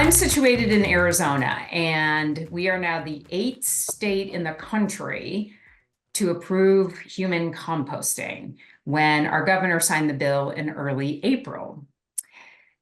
I'm situated in Arizona, and we are now the eighth state in the country to approve human composting when our governor signed the bill in early April.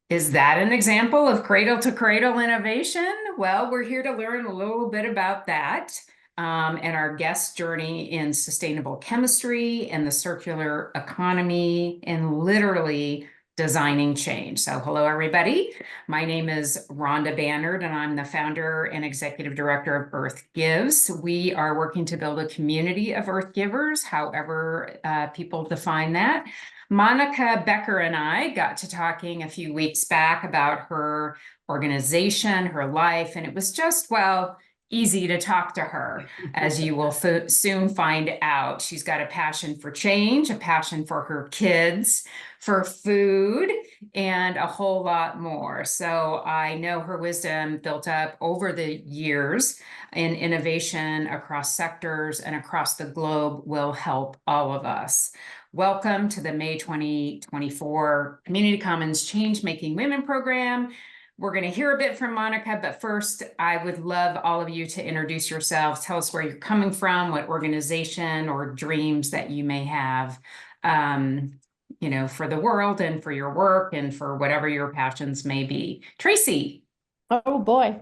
Is that an example of cradle to cradle innovation? Well, we're here to learn a little bit about that and our guest's journey in sustainable chemistry and the circular economy and literally designing change. So hello, everybody. My name is Rhonda Bannard, and I'm the founder and executive director of Earth Gives. We are working to build a community of Earth Givers, however people define that. Monica Becker and I got to talking a few weeks back about her organization, her life, and it was just, well, easy to talk to her, as you will soon find out. She's got a passion for change, a passion for her kids, for food, and a whole lot more. So I know her wisdom built up over the years in innovation across sectors and across the globe will help all of us. Welcome to the May 2024 Community Commons Change-Making Women Program. We're going to hear a bit from Monica, but first, I would love all of you to introduce yourselves. Tell us where you're coming from, what organization or dreams that you may have, for the world and for your work and for whatever your passions may be. Tracy. Oh boy.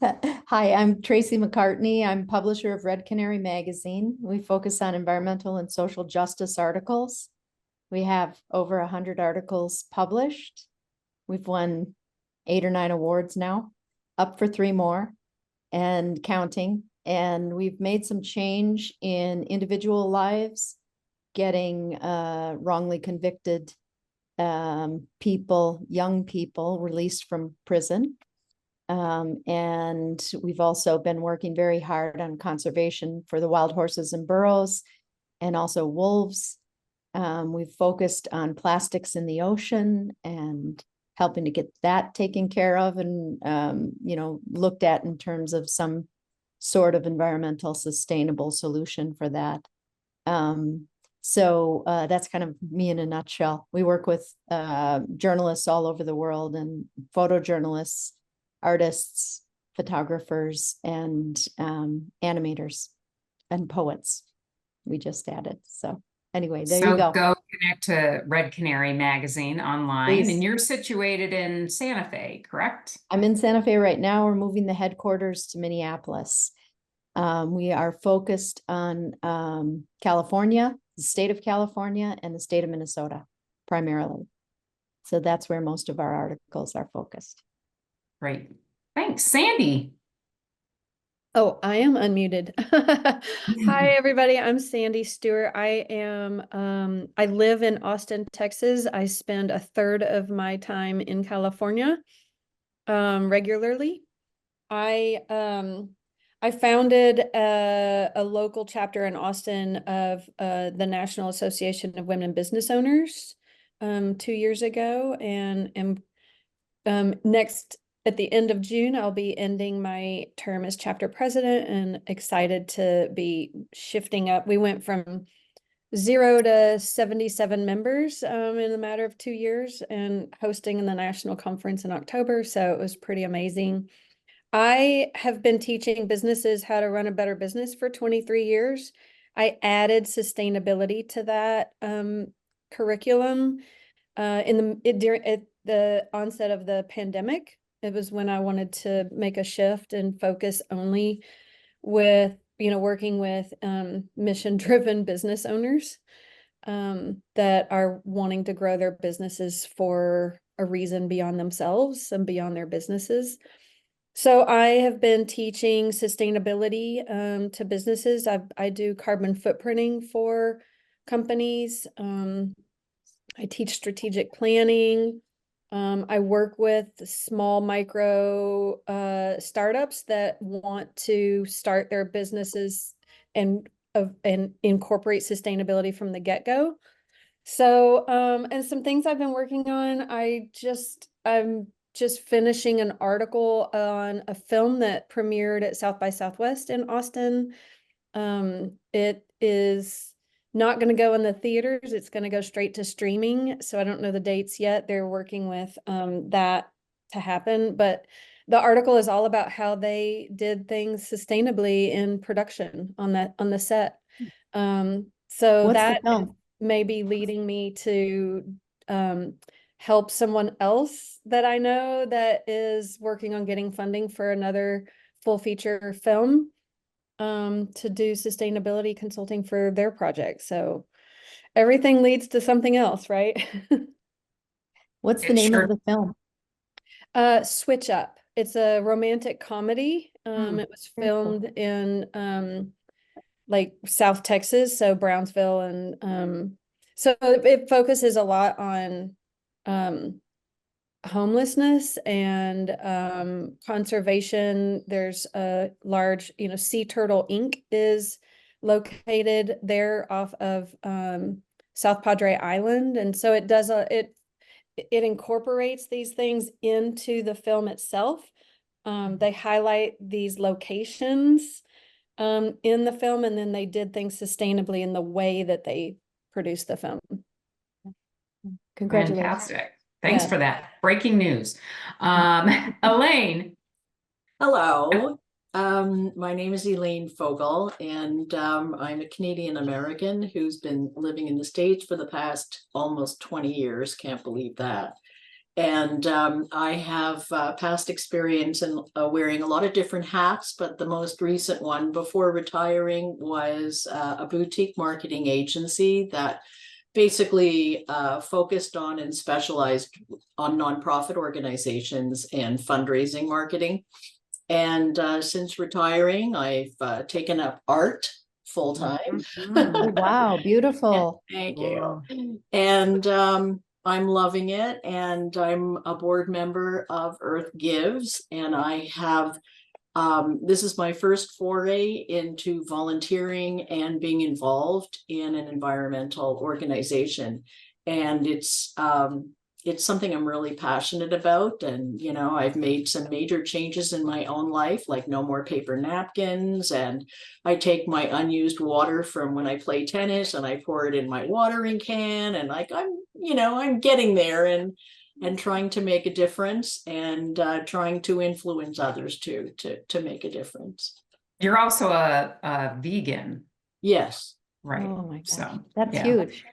Hi, I'm Tracy McCartney. I'm publisher of Red Canary Magazine. We focus on environmental and social justice articles. We have over 100 articles published. We've won 8 or 9 awards now, up for 3 more and counting. And we've made some change in individual lives, getting wrongly convicted people, young people released from prison. And we've also been working very hard on conservation for the wild horses and burros and also wolves. We've focused on plastics in the ocean and helping to get that taken care of and, looked at in terms of some sort of environmental sustainable solution for that. So that's kind of me in a nutshell. We work with journalists all over the world and photojournalists, artists, photographers, and animators and poets. We just added. So anyway, there you go. Go connect to Red Canary Magazine online. Please. And you're situated in Santa Fe, correct? I'm in Santa Fe right now. We're moving the headquarters to Minneapolis. We are focused on California, the state of California, and the state of Minnesota, primarily. So that's where most of our articles are focused. Great. Thanks. Sandy. Oh, I am unmuted. Hi, everybody. I'm Sandy Stewart. I live in Austin, Texas. I spend a third of my time in California regularly. I founded a local chapter in Austin of the National Association of Women Business Owners 2 years ago, and next at the end of June, I'll be ending my term as chapter president and excited to be shifting up. We went from 0 to 77 members in a matter of 2 years and hosting the national conference in October. So it was pretty amazing. I have been teaching businesses how to run a better business for 23 years. I added sustainability to that curriculum during the onset of the pandemic. It was when I wanted to make a shift and focus only with, working with mission-driven business owners that are wanting to grow their businesses for a reason beyond themselves and beyond their businesses. So I have been teaching sustainability to businesses. I do carbon footprinting for companies. I teach strategic planning. I work with small micro startups that want to start their businesses and incorporate sustainability from the get-go. So, and some things I've been working on, I'm just finishing an article on a film that premiered at South by Southwest in Austin. It is not going to go in the theaters. It's going to go straight to streaming. So I don't know the dates yet. They're working with that to happen. But the article is all about how they did things sustainably in production on the set. So What's the that film? may be leading me to help someone else that I know that is working on getting funding for another full feature film to do sustainability consulting for their project. So everything leads to something else, right? What's the It name of sure. the film? Switch Up. It's a romantic comedy. It was Very cool. filmed in like South Texas, so Brownsville, and so it focuses a lot on homelessness and conservation. There's a large, Sea Turtle Inc. is located there off of South Padre Island, and so it does it incorporates these things into the film itself. They highlight these locations in the film, and then they did things sustainably in the way that they produced the film. Congratulations. Fantastic. Thanks Yeah. for that. Breaking news. Elaine. Hello. My name is Elaine Fogel, and I'm a Canadian American who's been living in the States for the past almost 20 years. Can't believe that. And I have past experience in wearing a lot of different hats, but the most recent one before retiring was a boutique marketing agency that basically focused on and specialized on nonprofit organizations and fundraising marketing. And since retiring, I've taken up art full time. Oh, wow, beautiful. Thank Wow. you. And I'm loving it. And I'm a board member of Earth Gives. And I have, this is my first foray into volunteering and being involved in an environmental organization. And it's something I'm really passionate about. And, I've made some major changes in my own life, like no more paper napkins. And I take my unused water from when I play tennis and I pour it in my watering can. And I'm getting there and trying to make a difference and trying to influence others too, to make a difference. You're also a vegan, Yes. right? Oh my gosh, So that's yeah. huge.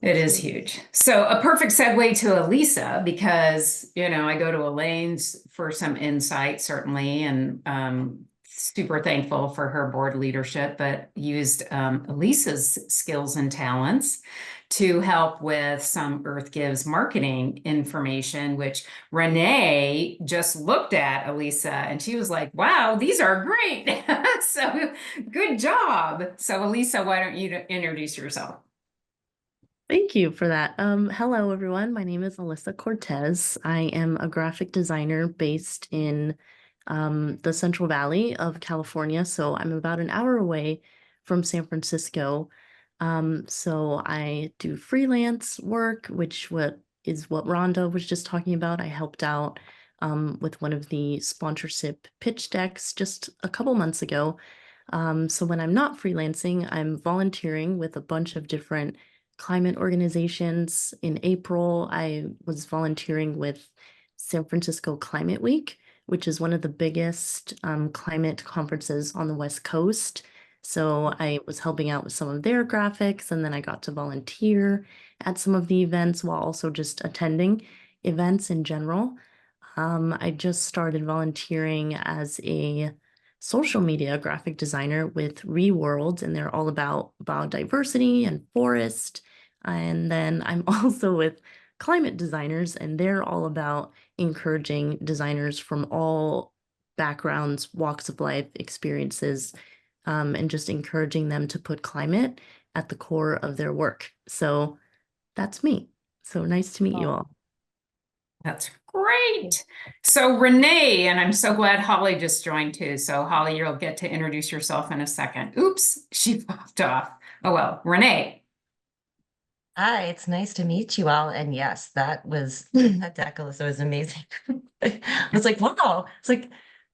It is huge. So a perfect segue to Elisa, because, I go to Elaine's for some insight, certainly, and super thankful for her board leadership, but used Elisa's skills and talents to help with some Earth Gives marketing information, which Renee just looked at Elisa and she was like, wow, these are great. So good job. So Elisa, why don't you introduce yourself? Thank you for that. Hello, everyone. My name is Alyssa Cortez. I am a graphic designer based in the Central Valley of California. So I'm about an hour away from San Francisco. So I do freelance work, which is what Rhonda was just talking about. I helped out with one of the sponsorship pitch decks just a couple months ago. So when I'm not freelancing, I'm volunteering with a bunch of different climate organizations. In April, I was volunteering with San Francisco Climate Week, which is one of the biggest climate conferences on the West Coast. So I was helping out with some of their graphics, and then I got to volunteer at some of the events while also just attending events in general. I just started volunteering as a social media graphic designer with Reworld, and they're all about biodiversity and forest. And then I'm also with climate designers, and they're all about encouraging designers from all backgrounds, walks of life, experiences, and just encouraging them to put climate at the core of their work. So that's me. So nice to meet you all. That's great. So Renee, and I'm so glad Holly just joined too. So Holly, you'll get to introduce yourself in a second. Oops, she popped off. Oh well, Renee. Hi, it's nice to meet you all. And yes, that deck, Alyssa, was amazing. I was like, wow, it's like,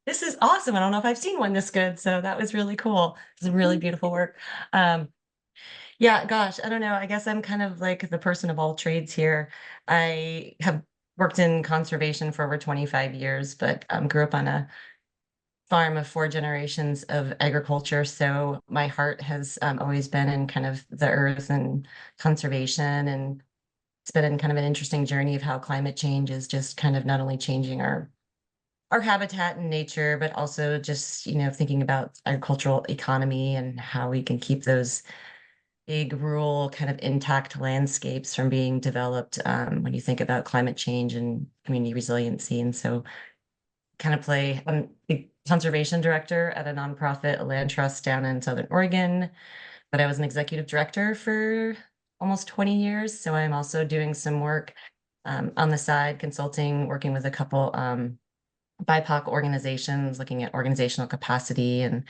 this is awesome. I don't know if I've seen one this good. So that was really cool. It's really beautiful work. Yeah, gosh, I don't know. I guess I'm kind of like the person of all trades here. I have worked in conservation for over 25 years, but grew up on a farm of 4 generations of agriculture. So my heart has always been in kind of the earth and conservation. And it's been kind of an interesting journey of how climate change is just kind of not only changing our habitat and nature, but also just, thinking about agricultural economy and how we can keep those big rural kind of intact landscapes from being developed when you think about climate change and community resiliency. And so kind of I'm the conservation director at a nonprofit, a land trust down in Southern Oregon, but I was an executive director for almost 20 years. So I'm also doing some work on the side, consulting, working with a couple BIPOC organizations, looking at organizational capacity, and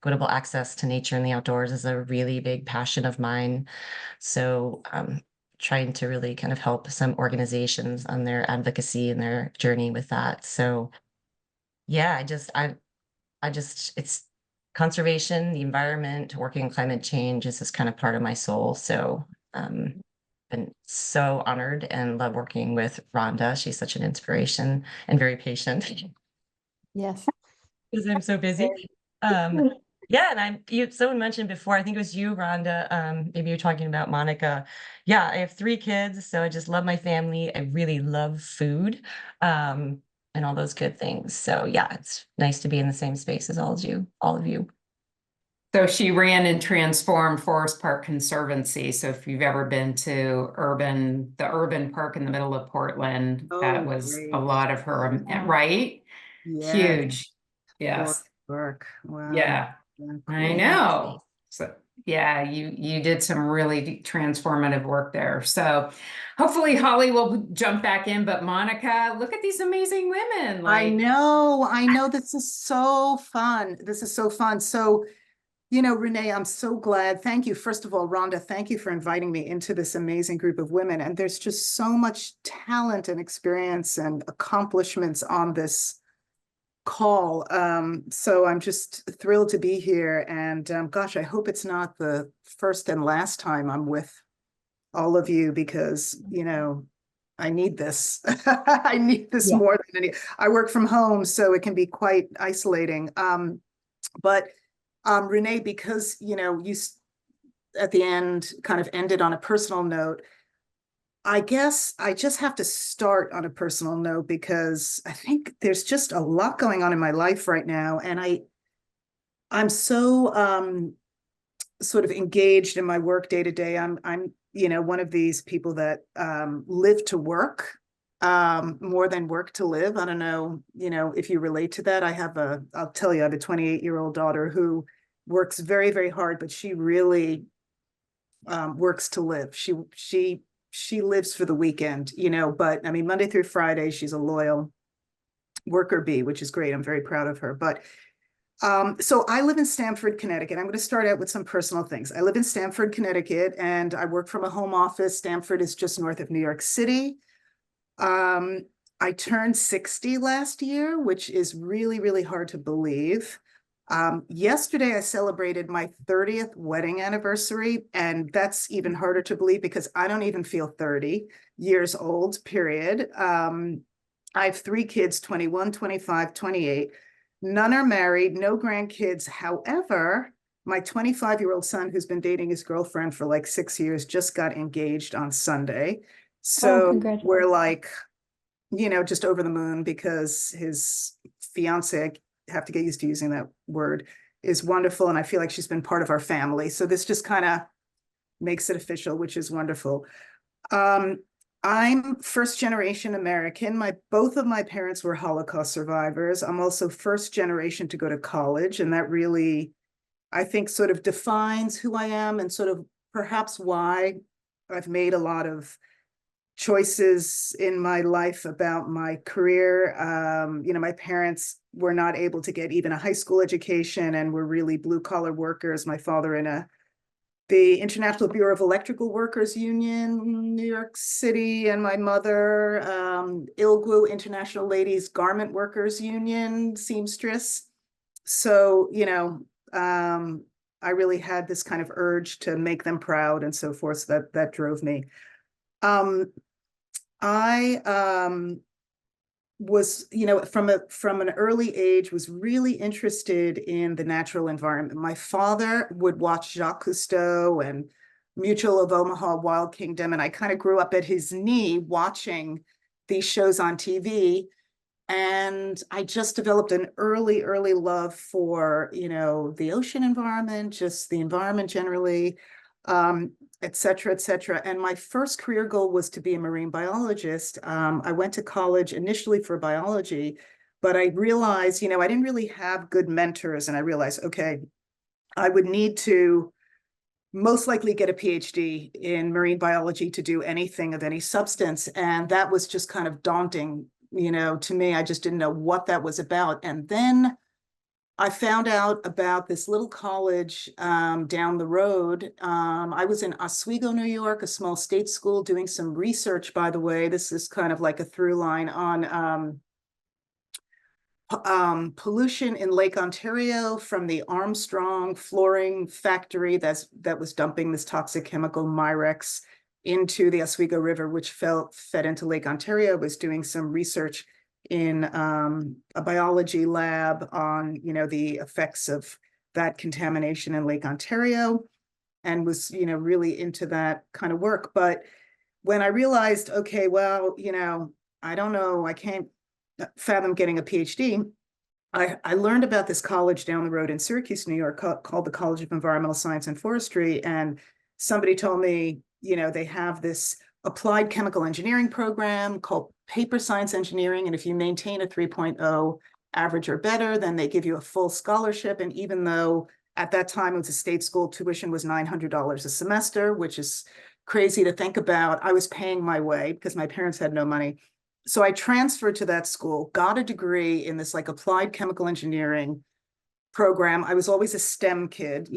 equitable access to nature and the outdoors is a really big passion of mine. So trying to really kind of help some organizations on their advocacy and their journey with that. So yeah, I just, it's conservation, the environment, working on climate change is just kind of part of my soul. So been so honored and love working with Rhonda. She's such an inspiration and very patient. Yes. Because I'm so busy. Yeah, and someone mentioned before, I think it was you, Rhonda, maybe you're talking about Monica. Yeah, I have 3 kids, so I just love my family. I really love food, and all those good things. So yeah, it's nice to be in the same space as all of you. So she ran and transformed Forest Park Conservancy. So if you've ever been to the urban park in the middle of Portland, that was great. a lot of her, Yeah. right? Yes. Huge. Yes. Work. Wow. Yeah, I know. So yeah, you did some really transformative work there. So hopefully Holly will jump back in, but Monica, look at these amazing women. I know. This is so fun. This is so fun. So, Renee, I'm so glad. Thank you. First of all, Rhonda, thank you for inviting me into this amazing group of women. And there's just so much talent and experience and accomplishments on this call. So I'm just thrilled to be here. And gosh, I hope it's not the first and last time I'm with all of you because, I need this. I need this more than any. I work from home, so it can be quite isolating. But Renee, because, you at the end kind of ended on a personal note, I guess I just have to start on a personal note because I think there's just a lot going on in my life right now. And I'm so sort of engaged in my work day to day. I'm one of these people that live to work more than work to live. I don't know, if you relate to that. I'll tell you, I have a 28-year-old daughter who works very, very hard, but she really works to live. She lives for the weekend, but I mean, Monday through Friday, she's a loyal worker bee, which is great. I'm very proud of her. But so I live in Stamford, Connecticut. I'm going to start out with some personal things. I live in Stamford, Connecticut, and I work from a home office. Stamford is just north of New York City. I turned 60 last year, which is really, really hard to believe. Yesterday, I celebrated my 30th wedding anniversary, and that's even harder to believe because I don't even feel 30 years old, period. I have 3 kids, 21, 25, 28. None are married, no grandkids. However, my 25-year-old son, who's been dating his girlfriend for like 6 years, just got engaged on Sunday. So we're like, just over the moon because his fiance, I have to get used to using that word, is wonderful. And I feel like she's been part of our family. So this just kind of makes it official, which is wonderful. I'm first generation American. Both of my parents were Holocaust survivors. I'm also first generation to go to college. And that really, I think, sort of defines who I am and sort of perhaps why I've made a lot of choices in my life about my career. My parents were not able to get even a high school education and were really blue collar workers. My father in the International Bureau of Electrical Workers Union, New York City, and my mother, ILGWU, International Ladies Garment Workers Union, seamstress. So, I really had this kind of urge to make them proud and so forth. So that drove me. I was, from an early age, was really interested in the natural environment. My father would watch Jacques Cousteau and Mutual of Omaha, Wild Kingdom, and I kind of grew up at his knee watching these shows on TV. And I just developed an early love for, the ocean environment, just the environment generally, et cetera, et cetera. And my first career goal was to be a marine biologist. I went to college initially for biology, but I realized, I didn't really have good mentors. And I realized, okay, I would need to most likely get a PhD in marine biology to do anything of any substance. And that was just kind of daunting, to me. I just didn't know what that was about. And then I found out about this little college down the road. I was in Oswego, New York, a small state school, doing some research, by the way. This is kind of like a through line on pollution in Lake Ontario from the Armstrong flooring factory that was dumping this toxic chemical Mirex into the Oswego River, which fed into Lake Ontario. I was doing some research in a biology lab on, the effects of that contamination in Lake Ontario, and was, really into that kind of work. But when I realized, okay, well, I don't know, I can't fathom getting a PhD, I learned about this college down the road in Syracuse, New York, called the College of Environmental Science and Forestry. And somebody told me, they have this applied chemical engineering program called paper science engineering. And if you maintain a 3.0 average or better, then they give you a full scholarship. And even though at that time it was a state school, tuition was $900 a semester, which is crazy to think about. I was paying my way because my parents had no money. So I transferred to that school, got a degree in this like applied chemical engineering program. I was always a STEM kid,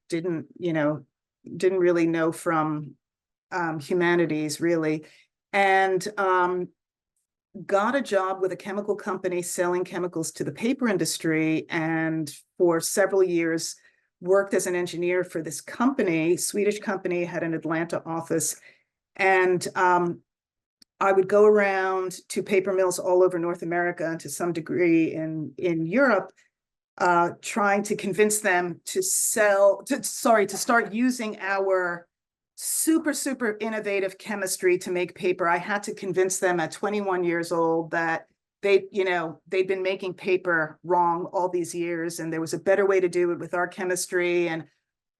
didn't really know from humanities really. And got a job with a chemical company selling chemicals to the paper industry. And for several years, worked as an engineer for this company, Swedish company, had an Atlanta office. And I would go around to paper mills all over North America and to some degree in Europe, trying to convince them to start using our super innovative chemistry to make paper. I had to convince them at 21 years old that they'd been making paper wrong all these years, and there was a better way to do it with our chemistry. And,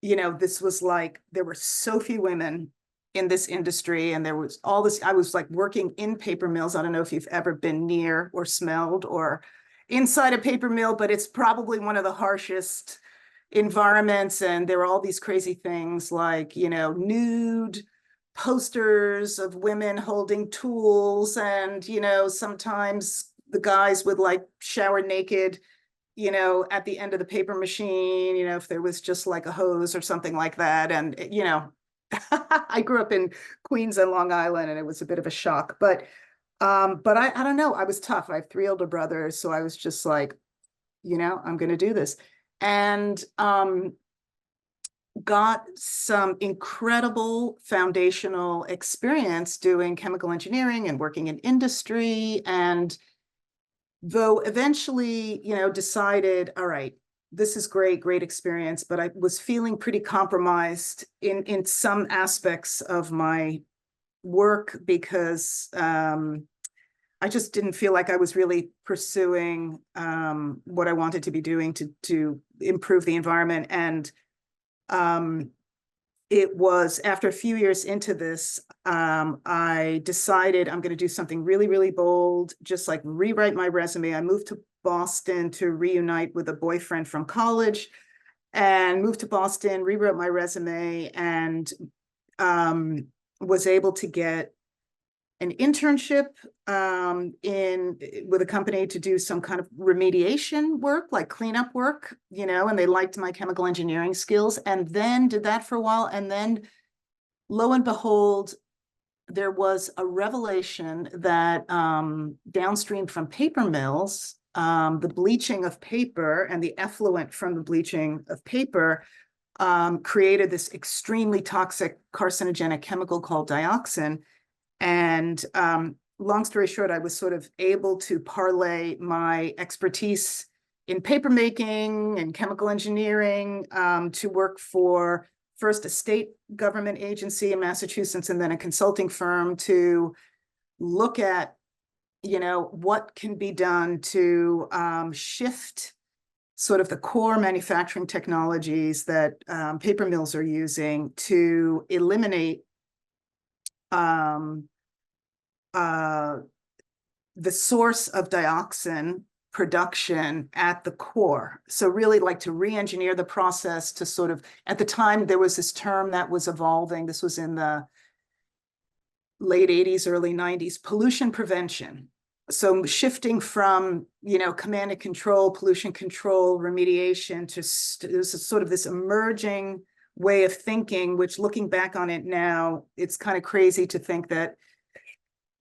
this was like, there were so few women in this industry, and there was all this. I was like working in paper mills. I don't know if you've ever been near or smelled or inside a paper mill, but it's probably one of the harshest environments. And there were all these crazy things like, nude posters of women holding tools. And, sometimes the guys would like shower naked, at the end of the paper machine, if there was just like a hose or something like that. And, I grew up in Queens and Long Island, and it was a bit of a shock, but I don't know. I was tough. I have 3 older brothers. So I was just like, I'm going to do this. And got some incredible foundational experience doing chemical engineering and working in industry. And though eventually, decided, all right, this is great experience, but I was feeling pretty compromised in some aspects of my work because I just didn't feel like I was really pursuing what I wanted to be doing to improve the environment. And it was after a few years into this, I decided I'm going to do something really bold, just like rewrite my resume. I moved to Boston to reunite with a boyfriend from college, and moved to Boston, rewrote my resume, and was able to get an internship with a company to do some kind of remediation work, like cleanup work, and they liked my chemical engineering skills, and then did that for a while. And then lo and behold, there was a revelation that downstream from paper mills, the bleaching of paper and the effluent from the bleaching of paper created this extremely toxic carcinogenic chemical called dioxin. And long story short, I was sort of able to parlay my expertise in paper making and chemical engineering to work for first a state government agency in Massachusetts and then a consulting firm to look at, what can be done to shift sort of the core manufacturing technologies that paper mills are using to eliminate the source of dioxin production at the core. So really like to re-engineer the process to sort of, at the time, there was this term that was evolving. This was in the late 80s, early 90s, pollution prevention. So shifting from, command and control, pollution control, remediation to sort of this emerging way of thinking, which looking back on it now, it's kind of crazy to think that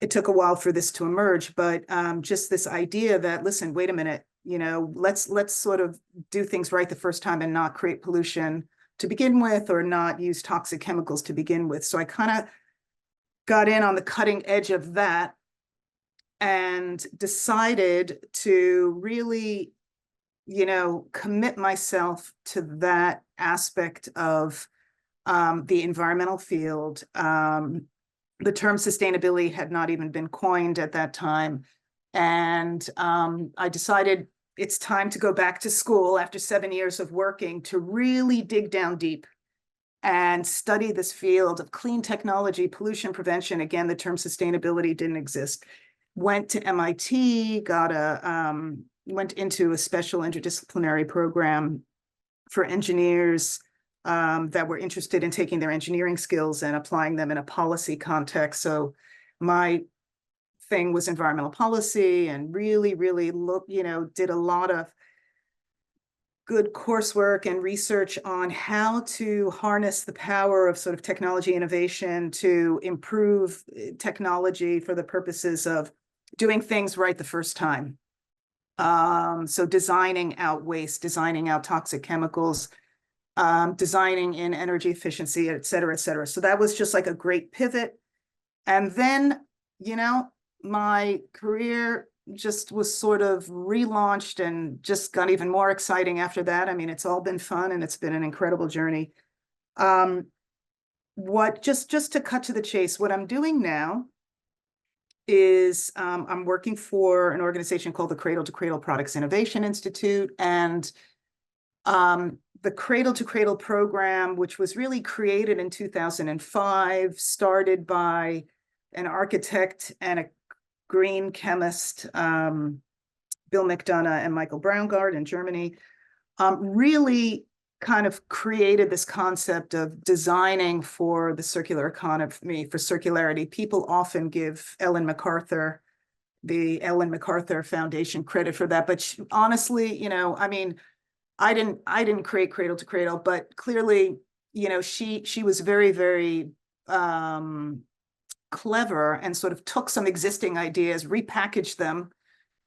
it took a while for this to emerge, but just this idea that, listen, wait a minute, let's sort of do things right the first time and not create pollution to begin with, or not use toxic chemicals to begin with. So I kind of got in on the cutting edge of that and decided to really, commit myself to that aspect of the environmental field. The term sustainability had not even been coined at that time. And I decided it's time to go back to school after 7 years of working to really dig down deep and study this field of clean technology, pollution prevention. Again, the term sustainability didn't exist. Went to MIT, went into a special interdisciplinary program for engineers that were interested in taking their engineering skills and applying them in a policy context. So my thing was environmental policy, and really, really did a lot of good coursework and research on how to harness the power of sort of technology innovation to improve technology for the purposes of doing things right the first time. So designing out waste, designing out toxic chemicals, designing in energy efficiency, et cetera, et cetera. So that was just like a great pivot. And then, my career just was sort of relaunched and just got even more exciting after that. I mean, it's all been fun and it's been an incredible journey. Just to cut to the chase, what I'm doing now is I'm working for an organization called the Cradle to Cradle Products Innovation Institute, and the Cradle to Cradle program, which was really created in 2005, started by an architect and a green chemist, Bill McDonough and Michael Braungart in Germany, really kind of created this concept of designing for the circular economy, for circularity. People often give the Ellen MacArthur Foundation credit for that, but honestly, I didn't create Cradle to Cradle, but clearly, she was very, very clever and sort of took some existing ideas, repackaged them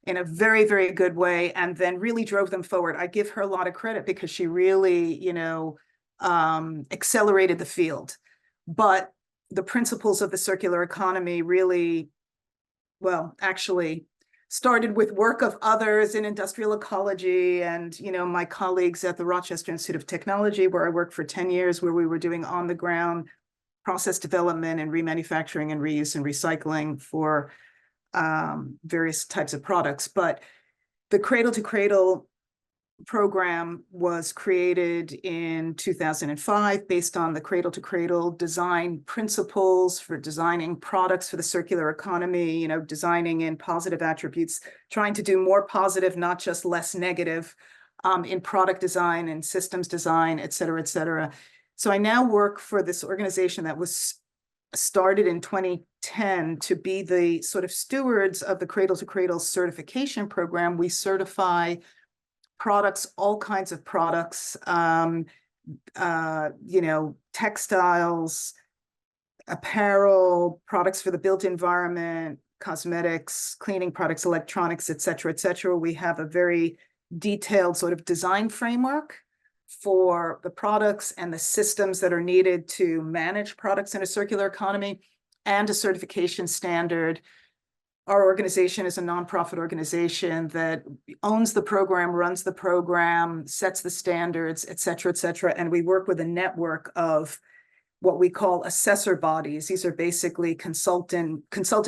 in a very, very good way, and then really drove them forward. I give her a lot of credit because she really, accelerated the field. But the principles of the circular economy really, actually started with work of others in industrial ecology and, my colleagues at the Rochester Institute of Technology, where I worked for 10 years, where we were doing on the ground process development and remanufacturing and reuse and recycling for various types of products. But the Cradle to Cradle program was created in 2005 based on the Cradle to Cradle design principles for designing products for the circular economy, designing in positive attributes, trying to do more positive, not just less negative, in product design and systems design, et cetera, et cetera. So I now work for this organization that was started in 2010 to be the sort of stewards of the Cradle to Cradle certification program. We certify products, all kinds of products, textiles, apparel, products for the built environment, cosmetics, cleaning products, electronics, et cetera, et cetera. We have a very detailed sort of design framework for the products and the systems that are needed to manage products in a circular economy. and a certification standard. Our organization is a nonprofit organization that owns the program, runs the program, sets the standards, et cetera, and we work with a network of what we call assessor bodies. These are basically consulting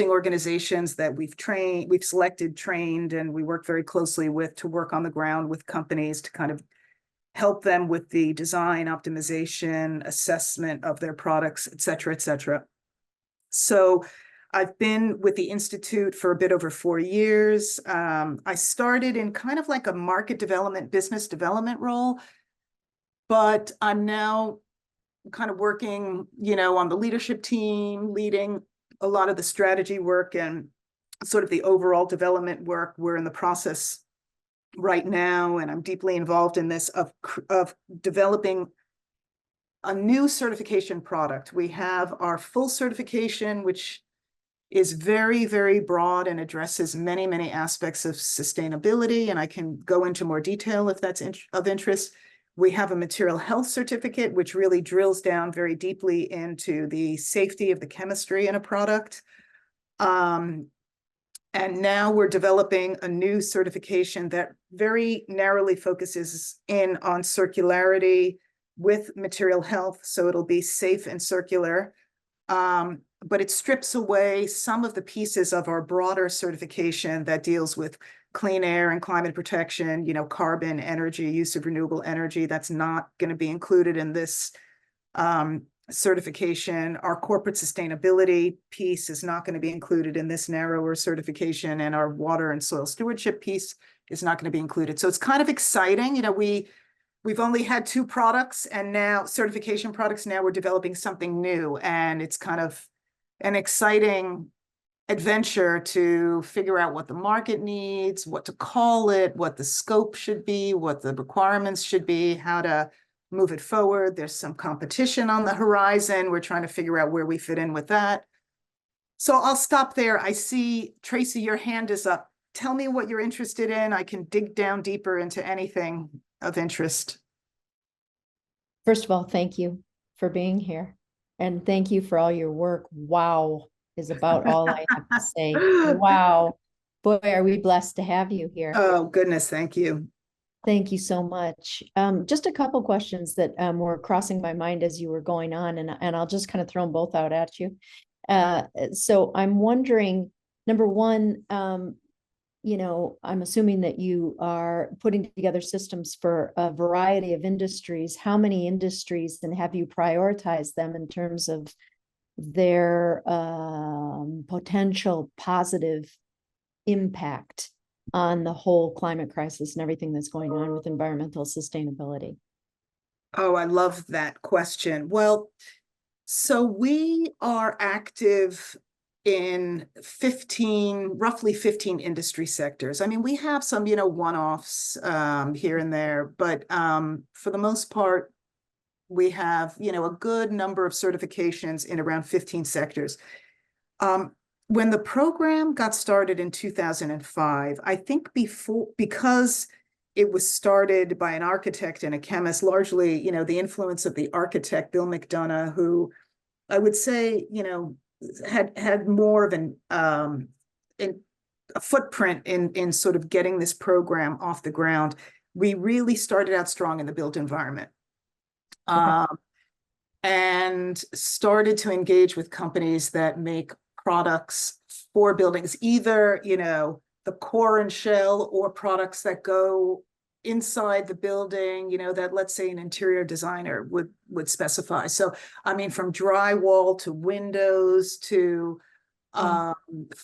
organizations that we've selected, trained, and we work very closely with to work on the ground with companies to kind of help them with the design, optimization, assessment of their products, et cetera. So I've been with the Institute for a bit over 4 years. I started in kind of like a market development, business development role, but I'm now kind of working, on the leadership team, leading a lot of the strategy work and sort of the overall development work. We're in the process right now, and I'm deeply involved in this of developing a new certification product. We have our full certification, which is very, very broad and addresses many, many aspects of sustainability, and I can go into more detail if that's of interest. We have a material health certificate, which really drills down very deeply into the safety of the chemistry in a product. And now we're developing a new certification that very narrowly focuses in on circularity with material health. So it'll be safe and circular. But it strips away some of the pieces of our broader certification that deals with clean air and climate protection, carbon, energy, use of renewable energy. That's not going to be included in this certification. Our corporate sustainability piece is not going to be included in this narrower certification, and our water and soil stewardship piece is not going to be included. So it's kind of exciting. We've only had 2 products, and now certification products. Now we're developing something new, and it's kind of an exciting adventure to figure out what the market needs, what to call it, what the scope should be, what the requirements should be, how to move it forward. There's some competition on the horizon. We're trying to figure out where we fit in with that. So I'll stop there. I see, Tracy, your hand is up. Tell me what you're interested in. I can dig down deeper into anything of interest. First of all, thank you for being here. And thank you for all your work. Wow is about all I have to say. Wow. Boy, are we blessed to have you here. Oh, goodness. Thank you. Thank you so much. Just a couple questions that were crossing my mind as you were going on, and I'll just kind of throw them both out at you. So I'm wondering, number one, I'm assuming that you are putting together systems for a variety of industries. How many industries, and have you prioritized them in terms of their potential positive impact on the whole climate crisis and everything that's going on with environmental sustainability? Oh, I love that question. Well, so we are active in roughly 15 industry sectors. I mean, we have some, one-offs here and there, but for the most part, we have, a good number of certifications in around 15 sectors. When the program got started in 2005, I think because it was started by an architect and a chemist, largely, the influence of the architect, Bill McDonough, who I would say, had more of a footprint in sort of getting this program off the ground. We really started out strong in the built environment. And started to engage with companies that make products for buildings, either, the core and shell, or products that go inside the building, that, let's say, an interior designer would specify. So, I mean, from drywall to windows to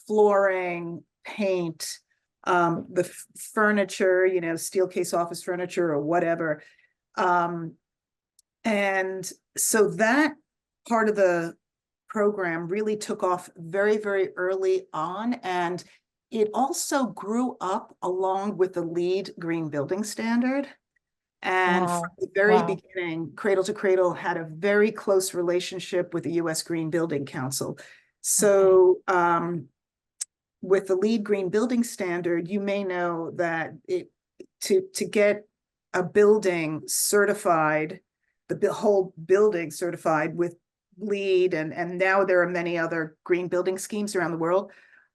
flooring, paint, the furniture, steel case office furniture or whatever. And so that part of the program really took off very, very early on. And it also grew up along with the LEED Green Building Standard. And from the very beginning, Cradle to Cradle had a very close relationship with the U.S. Green Building Council. So with the LEED Green Building Standard, you may know that to get a building certified, the whole building certified with LEED, and now there are many other green building schemes around the world.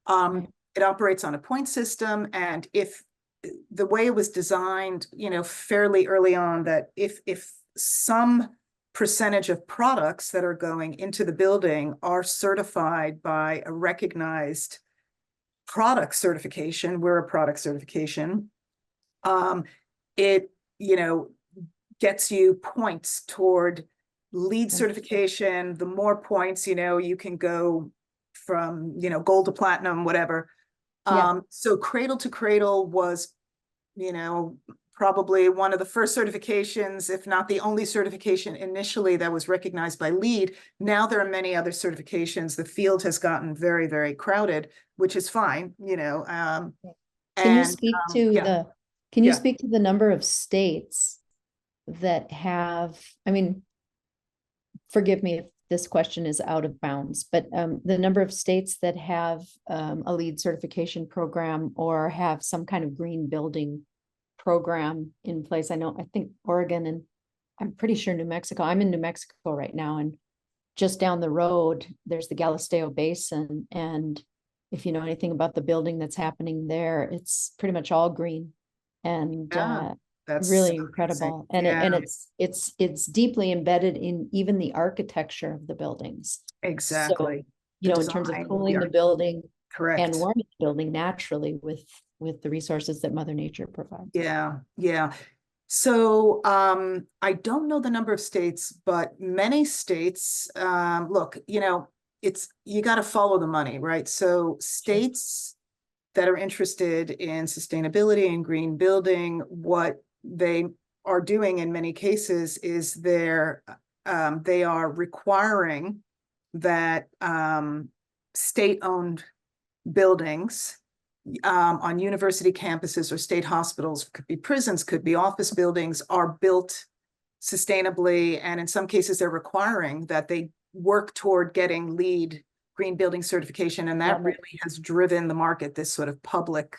It operates on a point system, and if the way it was designed, fairly early on, that if some percentage of products that are going into the building are certified by a recognized product certification, we're a product certification, it, gets you points toward LEED certification. The more points, you can go from, gold to platinum, whatever. So Cradle to Cradle was, probably one of the first certifications, if not the only certification initially that was recognized by LEED. Now there are many other certifications. The field has gotten very, very crowded, which is fine, Can you speak to yeah. can you Yeah. speak to the number of states that have, I mean, forgive me if this question is out of bounds, but the number of states that have a LEED certification program or have some kind of green building program in place. I think Oregon, and I'm pretty sure New Mexico. I'm in New Mexico right now, and just down the road, there's the Galisteo Basin. And if you know anything about the building that's happening there, it's pretty much all green, and That's really amazing. incredible. Yeah. And it's deeply embedded in even the architecture of the buildings. Exactly. So, The in terms of design, cooling the building correct. and warming the building naturally with the resources that Mother Nature provides. Yeah. So I don't know the number of states, but many states, look, you got to follow the money, right? So states that are interested in sustainability and green building, what they are doing in many cases is they are requiring that state-owned buildings on university campuses or state hospitals, could be prisons, could be office buildings, are built sustainably. And in some cases, they're requiring that they work toward getting LEED green building certification. And that really has driven the market, this sort of public,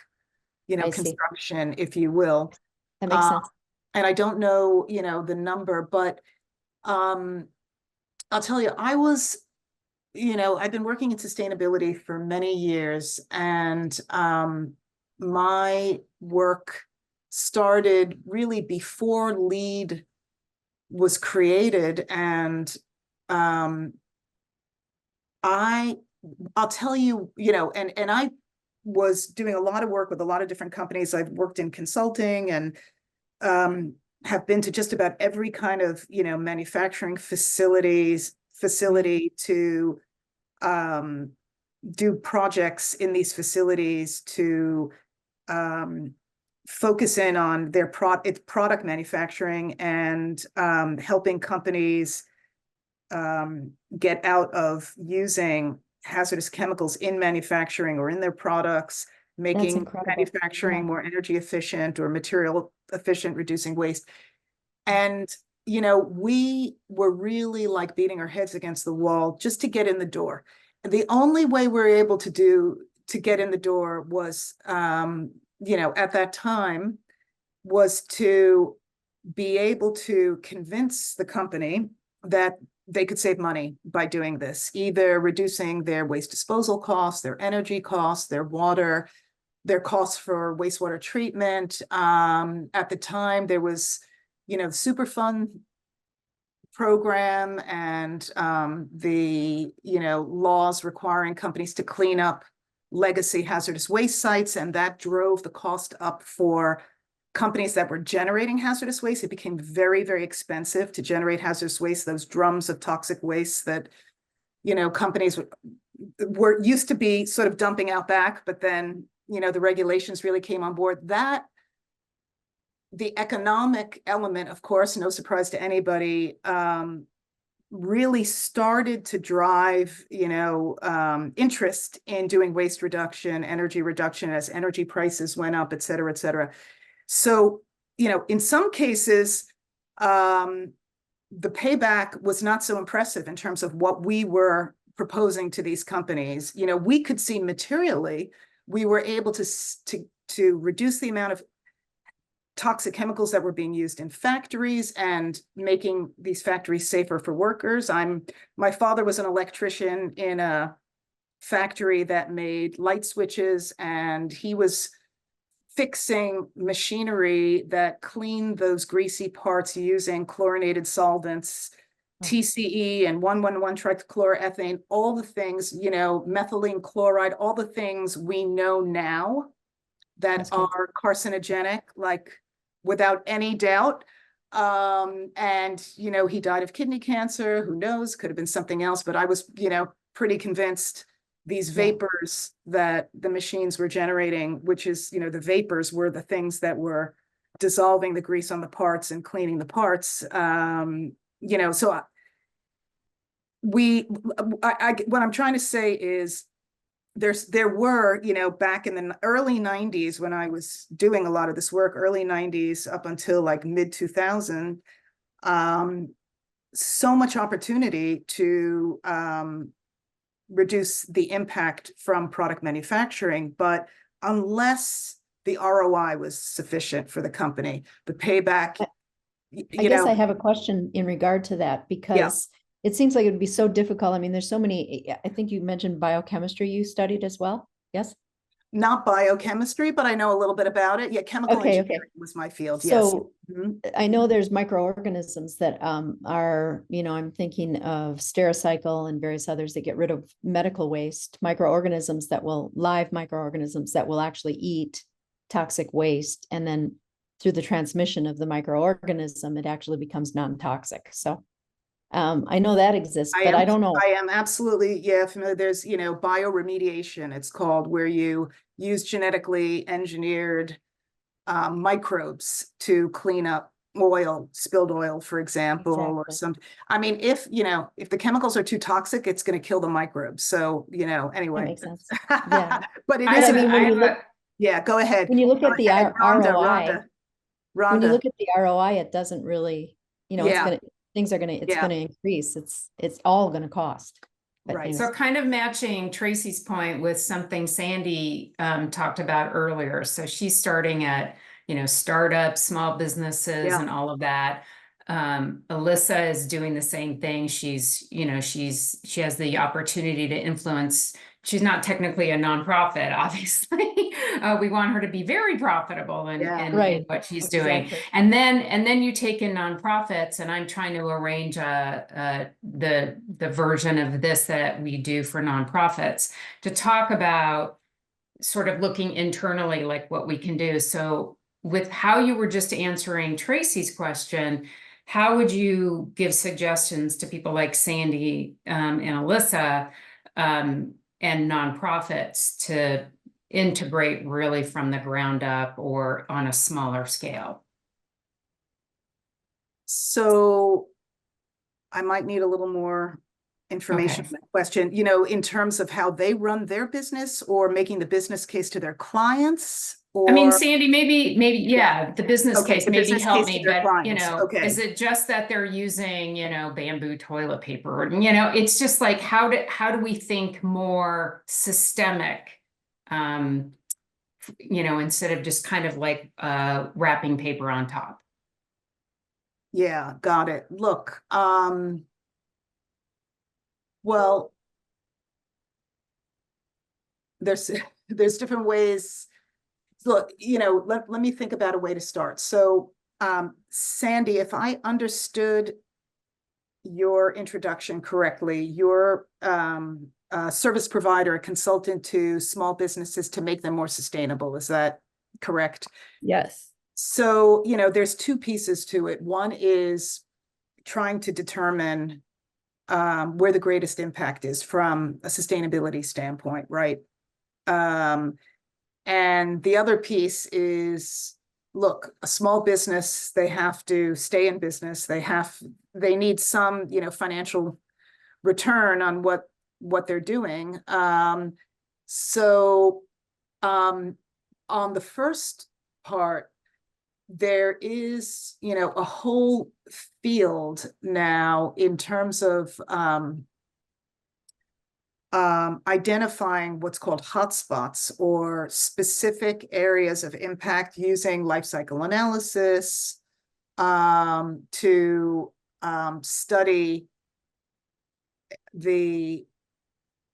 construction, if you will. That makes sense. And I don't know, the number, but I'll tell you, I've been working in sustainability for many years, and my work started really before LEED was created. And I'll tell you, and I was doing a lot of work with a lot of different companies. I've worked in consulting and have been to just about every kind of, manufacturing facility to do projects in these facilities to focus in on their product manufacturing and helping companies get out of using hazardous chemicals in manufacturing or in their products, making manufacturing more energy efficient or material efficient, reducing waste. And we were really like beating our heads against the wall just to get in the door. And the only way we were able to get in the door was, at that time, was to be able to convince the company that they could save money by doing this, either reducing their waste disposal costs, their energy costs, their water, their costs for wastewater treatment. At the time, there was, the Superfund program and the, laws requiring companies to clean up legacy hazardous waste sites, and that drove the cost up for companies that were generating hazardous waste. It became very, very expensive to generate hazardous waste, those drums of toxic waste that, companies were used to be sort of dumping out back, but then, the regulations really came on board. That the economic element, of course, no surprise to anybody, really started to drive, interest in doing waste reduction, energy reduction as energy prices went up, et cetera, et cetera. So, in some cases, the payback was not so impressive in terms of what we were proposing to these companies. We could see materially, we were able to reduce the amount of toxic chemicals that were being used in factories and making these factories safer for workers. My father was an electrician in a factory that made light switches, and he was fixing machinery that cleaned those greasy parts using chlorinated solvents, TCE and 1,1,1-trichloroethane, all the things, methylene chloride, all the things we know now that are carcinogenic, like without any doubt. And, he died of kidney cancer. Who knows? Could have been something else, but I was, pretty convinced these vapors that the machines were generating, which is, the vapors were the things that were dissolving the grease on the parts and cleaning the parts. So what I'm trying to say is there were, back in the early 90s when I was doing a lot of this work, early 90s up until like mid 2000, so much opportunity to reduce the impact from product manufacturing. But unless the ROI was sufficient for the company, the payback, I guess I have a question in regard to that, because it seems like it would be so difficult. I mean, there's so many, I think you mentioned biochemistry you studied as well. Yes? Not biochemistry, but I know a little bit about it. Yeah, chemical engineering was my field. So yes. I know there's microorganisms that are, I'm thinking of Stericycle and various others that get rid of medical waste, live microorganisms that will actually eat toxic waste. And then through the transmission of the microorganism, it actually becomes non-toxic. So I know that exists, but I don't know. I am absolutely, familiar. There's, bioremediation, it's called, where you use genetically engineered microbes to clean up spilled oil, for example, or something. I mean, if the chemicals are too toxic, it's going to kill the microbes. So, anyway. That makes sense. Yeah. But it But is, I mean, when you look, go ahead. when you look at the Rhonda. when you look at the ROI, it doesn't really, it's gonna increase. It's all gonna cost. But Right. anyways. So kind of matching Tracy's point with something Sandy talked about earlier. So she's starting at, startups, small businesses and all of that. Alyssa is doing the same thing. She has the opportunity to influence. She's not technically a nonprofit, obviously. We want her to be very profitable in what she's doing. And then you take in nonprofits, and I'm trying to arrange the version of this that we do for nonprofits to talk about sort of looking internally, like what we can do. So with how you were just answering Tracy's question, how would you give suggestions to people like Sandy and Alyssa and nonprofits to integrate really from the ground up or on a smaller scale? So I might need a little more information on that question, in terms of how they run their business or making the business case to their clients. Or... I mean, Sandy, maybe, the business case, maybe help me, but, is it just that they're using, bamboo toilet paper? It's just like, how do we think more systemic, instead of just kind of like wrapping paper on top? Yeah, got it. Look, well, there's different ways. Look, let me think about a way to start. So, Sandy, if I understood your introduction correctly, you're a service provider, a consultant to small businesses to make them more sustainable. Is that correct? Yes. So, there's two pieces to it. One is trying to determine where the greatest impact is from a sustainability standpoint, right? And the other piece is, look, a small business, they have to stay in business. They need some, financial return on what they're doing. So on the first part, there is, a whole field now in terms of identifying what's called hotspots or specific areas of impact using life cycle analysis to study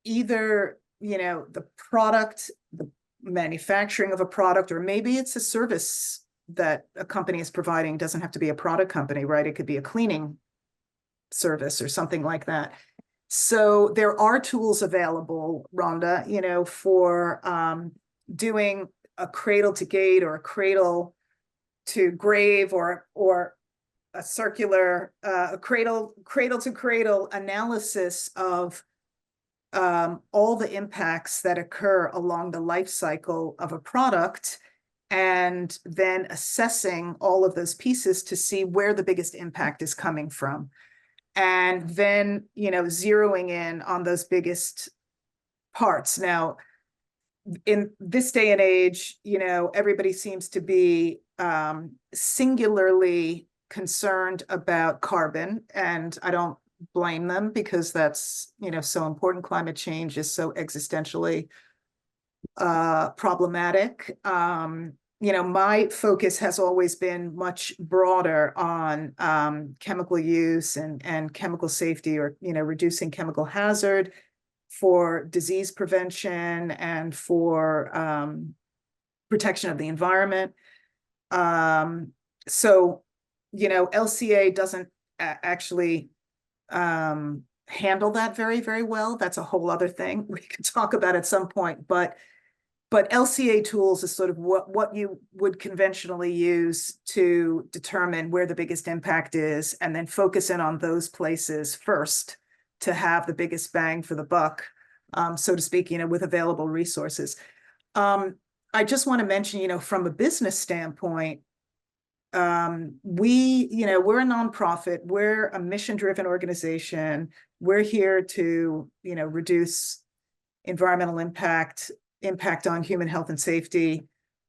either, the product, the manufacturing of a product, or maybe it's a service that a company is providing. It doesn't have to be a product company, right? It could be a cleaning service or something like that. So there are tools available, Rhonda, for doing a cradle to gate or a cradle to grave or a circular cradle to cradle analysis of all the impacts that occur along the life cycle of a product, and then assessing all of those pieces to see where the biggest impact is coming from. And then, zeroing in on those biggest parts. Now, in this day and age, everybody seems to be singularly concerned about carbon, and I don't blame them, because that's, so important. Climate change is so existentially problematic. My focus has always been much broader on chemical use and chemical safety, or, reducing chemical hazard for disease prevention and for protection of the environment. So, LCA doesn't actually handle that very, very well. That's a whole other thing we can talk about at some point, but LCA tools is sort of what you would conventionally use to determine where the biggest impact is, and then focus in on those places first to have the biggest bang for the buck, so to speak, with available resources. I just want to mention, from a business standpoint, we're a nonprofit, we're a mission-driven organization. We're here to, reduce environmental impact on human health and safety,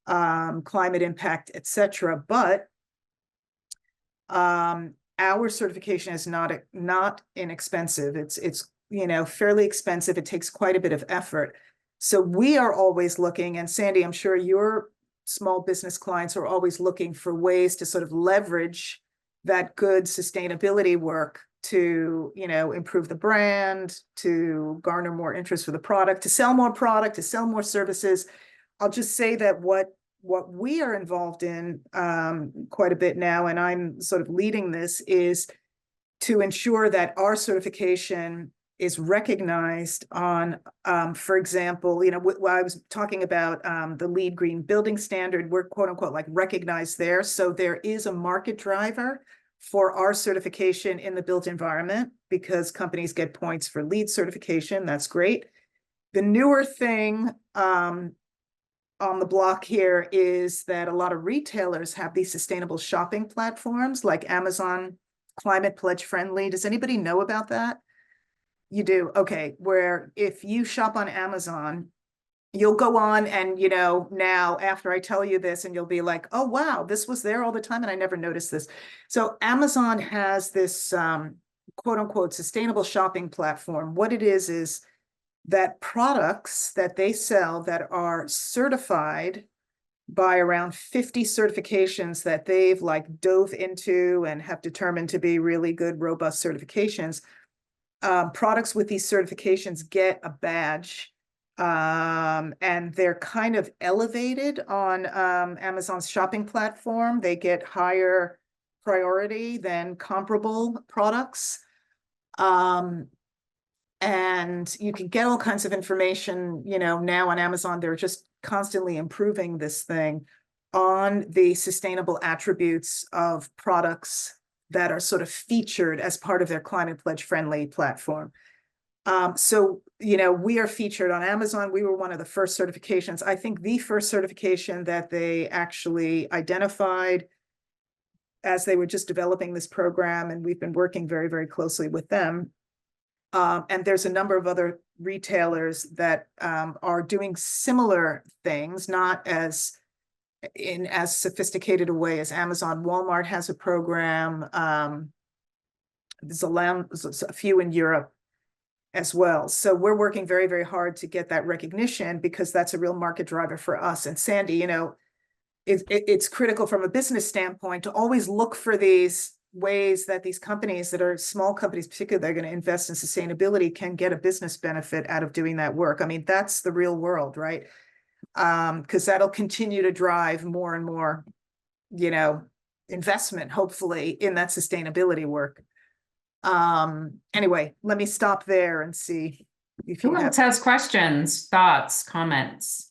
climate impact, etc. But our certification is not inexpensive. It's fairly expensive. It takes quite a bit of effort. So we are always looking, and Sandy, I'm sure your small business clients are always looking for ways to sort of leverage that good sustainability work to, improve the brand, to garner more interest for the product, to sell more product, to sell more services. I'll just say that what we are involved in quite a bit now, and I'm sort of leading this, is to ensure that our certification is recognized on, for example, while I was talking about the LEED Green Building Standard, we're quote unquote like recognized there. So there is a market driver for our certification in the built environment, because companies get points for LEED certification. That's great. The newer thing on the block here is that a lot of retailers have these sustainable shopping platforms like Amazon Climate Pledge Friendly. Does anybody know about that? You do? Okay. Where if you shop on Amazon, you'll go on and, now after I tell you this, and you'll be like, oh, wow, this was there all the time and I never noticed this. So Amazon has this quote unquote sustainable shopping platform. What it is that products that they sell that are certified by around 50 certifications that they've like dove into and have determined to be really good, robust certifications. Products with these certifications get a badge, and they're kind of elevated on Amazon's shopping platform. They get higher priority than comparable products. And you can get all kinds of information, now on Amazon. They're just constantly improving this thing on the sustainable attributes of products that are sort of featured as part of their Climate Pledge Friendly platform. So, we are featured on Amazon. We were one of the first certifications. I think the first certification that they actually identified as they were just developing this program, and we've been working very, very closely with them. And there's a number of other retailers that are doing similar things, not in as sophisticated a way as Amazon. Walmart has a program. There's a few in Europe. as well. So we're working very, very hard to get that recognition because that's a real market driver for us. And Sandy, you know, it's critical from a business standpoint to always look for these ways that these companies that are small companies, particularly they're going to invest in sustainability, can get a business benefit out of doing that work. I mean, that's the real world, right? Because that'll continue to drive more and more, you know, investment, hopefully, in that sustainability work. Anyway, let me stop there and see if you Who have. else has questions, thoughts, comments?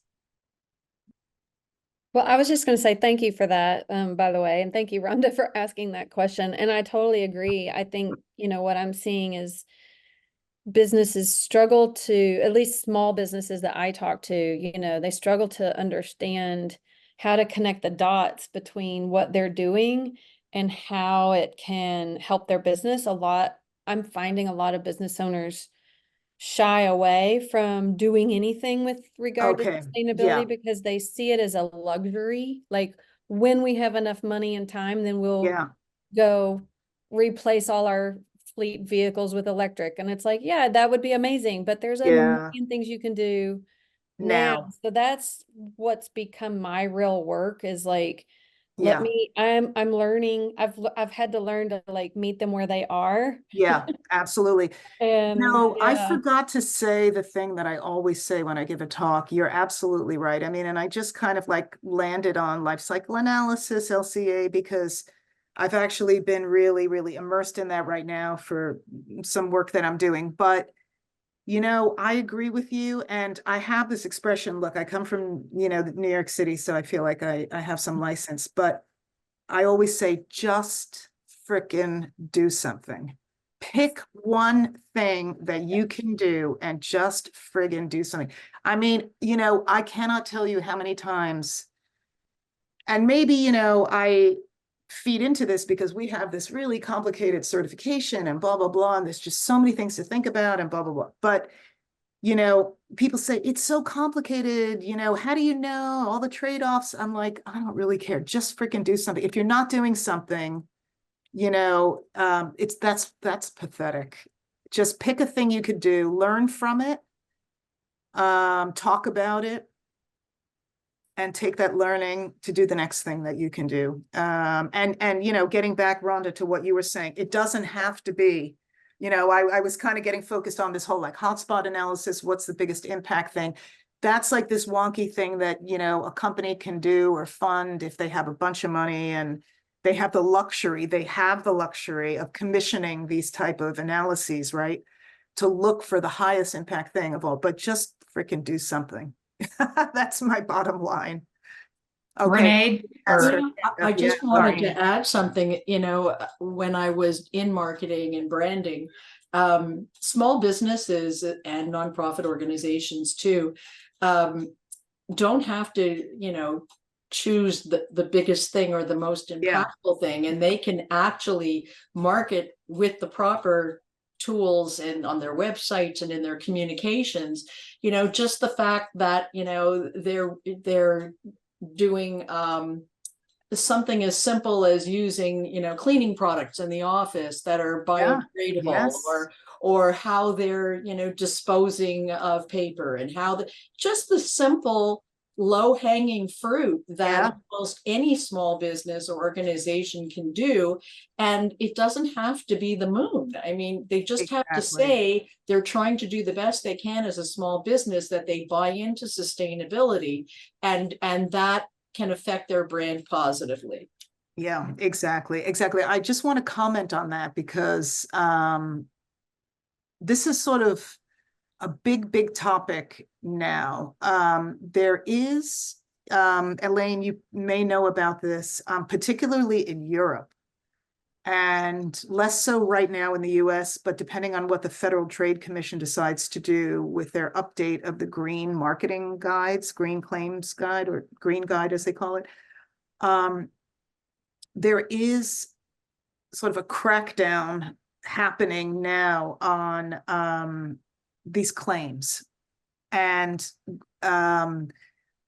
Well, I was just going to say thank you for that, by the way, and thank you, Rhonda, for asking that question. And I totally agree. I think, you know, what I'm seeing is businesses struggle to, at least small businesses that I talk to, you know, they struggle to understand how to connect the dots between what they're doing and how it can help their business. I'm finding a lot of business owners shy away from doing anything with regard to Okay, sustainability yeah. because they see it as a luxury. Like, when we have enough money and time, then we'll Yeah, go replace all our fleet vehicles with electric. And it's like, yeah, that would be amazing, but there's a yeah. million things you can do now. Now, So that's what's become my real work, is like, yeah. I'm learning. I've had to learn to like meet them where they are. Yeah, absolutely. And No, I yeah. forgot to say the thing that I always say when I give a talk. You're absolutely right. I mean, and I just kind of like landed on life cycle analysis, LCA, because I've actually been really, really immersed in that right now for some work that I'm doing. But, you know, I agree with you. And I have this expression, look, I come from, you know, New York City, so I feel like I have some license, but I always say, just frickin' do something. Pick one thing that you can do and just friggin' do something. I mean, you know, I cannot tell you how many times, and maybe, you know, I feed into this because we have this really complicated certification and blah, blah, blah, and there's just so many things to think about and blah, blah, blah. But, you know, people say, it's so complicated, you know, how do you know all the trade-offs? I'm like, I don't really care. Just freaking do something. If you're not doing something, you know, that's pathetic. Just pick a thing you could do, learn from it, talk about it, and take that learning to do the next thing that you can do. And you know, getting back, Rhonda, to what you were saying, it doesn't have to be, you know, I was kind of getting focused on this whole like hotspot analysis, what's the biggest impact thing. That's like this wonky thing that, you know, a company can do or fund if they have a bunch of money and they have the luxury of commissioning these type of analyses, right? To look for the highest impact thing of all, but just freaking do something. That's my bottom line. Okay. Renee, or Yeah, I just wanted sorry. to add something, you know, when I was in marketing and branding, small businesses and nonprofit organizations too, don't have to, you know, choose the biggest thing or the most Yeah. impactful thing, and they can actually market with the proper tools and on their websites and in their communications. You know, just the fact that, you know, they're doing something as simple as using, you know, cleaning products in the office that are biodegradable, Yes. or how they're, you know, disposing of paper, and how just the simple low-hanging fruit that almost any small business or organization can do. And it doesn't have to be the moon. I mean, they just have to say they're trying to do the best they can as a small business, that they buy into sustainability, and that can affect their brand positively. Yeah, exactly. I just want to comment on that because this is sort of a big topic now. There is, Elaine, you may know about this, particularly in Europe, and less so right now in the US, but depending on what the Federal Trade Commission decides to do with their update of the green marketing guides, green claims guide, or green guide as they call it, there is sort of a crackdown happening now on these claims and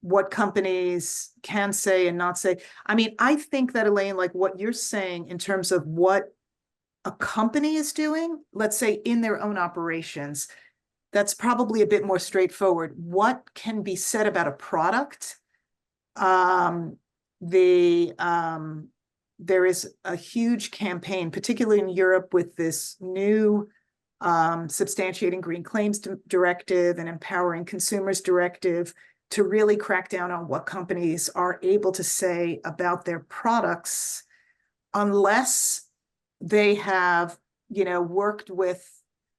what companies can say and not say. I mean, I think that, Elaine, like what you're saying in terms of what a company is doing, let's say in their own operations, that's probably a bit more straightforward. What can be said about a product? There is a huge campaign, particularly in Europe, with this new substantiating green claims directive and empowering consumers directive to really crack down on what companies are able to say about their products, unless they have, worked with,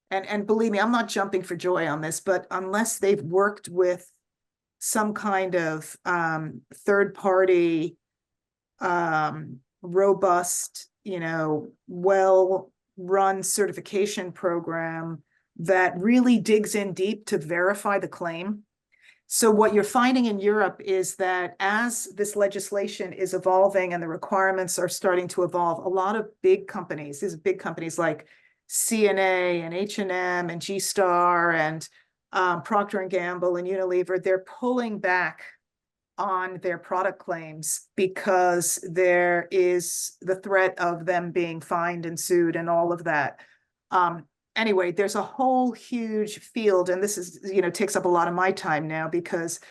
and believe me, I'm not jumping for joy on this, but unless they've worked with some kind of third party, robust, well run certification program that really digs in deep to verify the claim. So what you're finding in Europe is that as this legislation is evolving and the requirements are starting to evolve, a lot of big companies, these big companies like CNA and H&M and G-Star and Procter & Gamble and Unilever, they're pulling back on their product claims because there is the threat of them being fined and sued and all of that. Anyway, there's a whole huge field, and this is, takes up a lot of my time now, because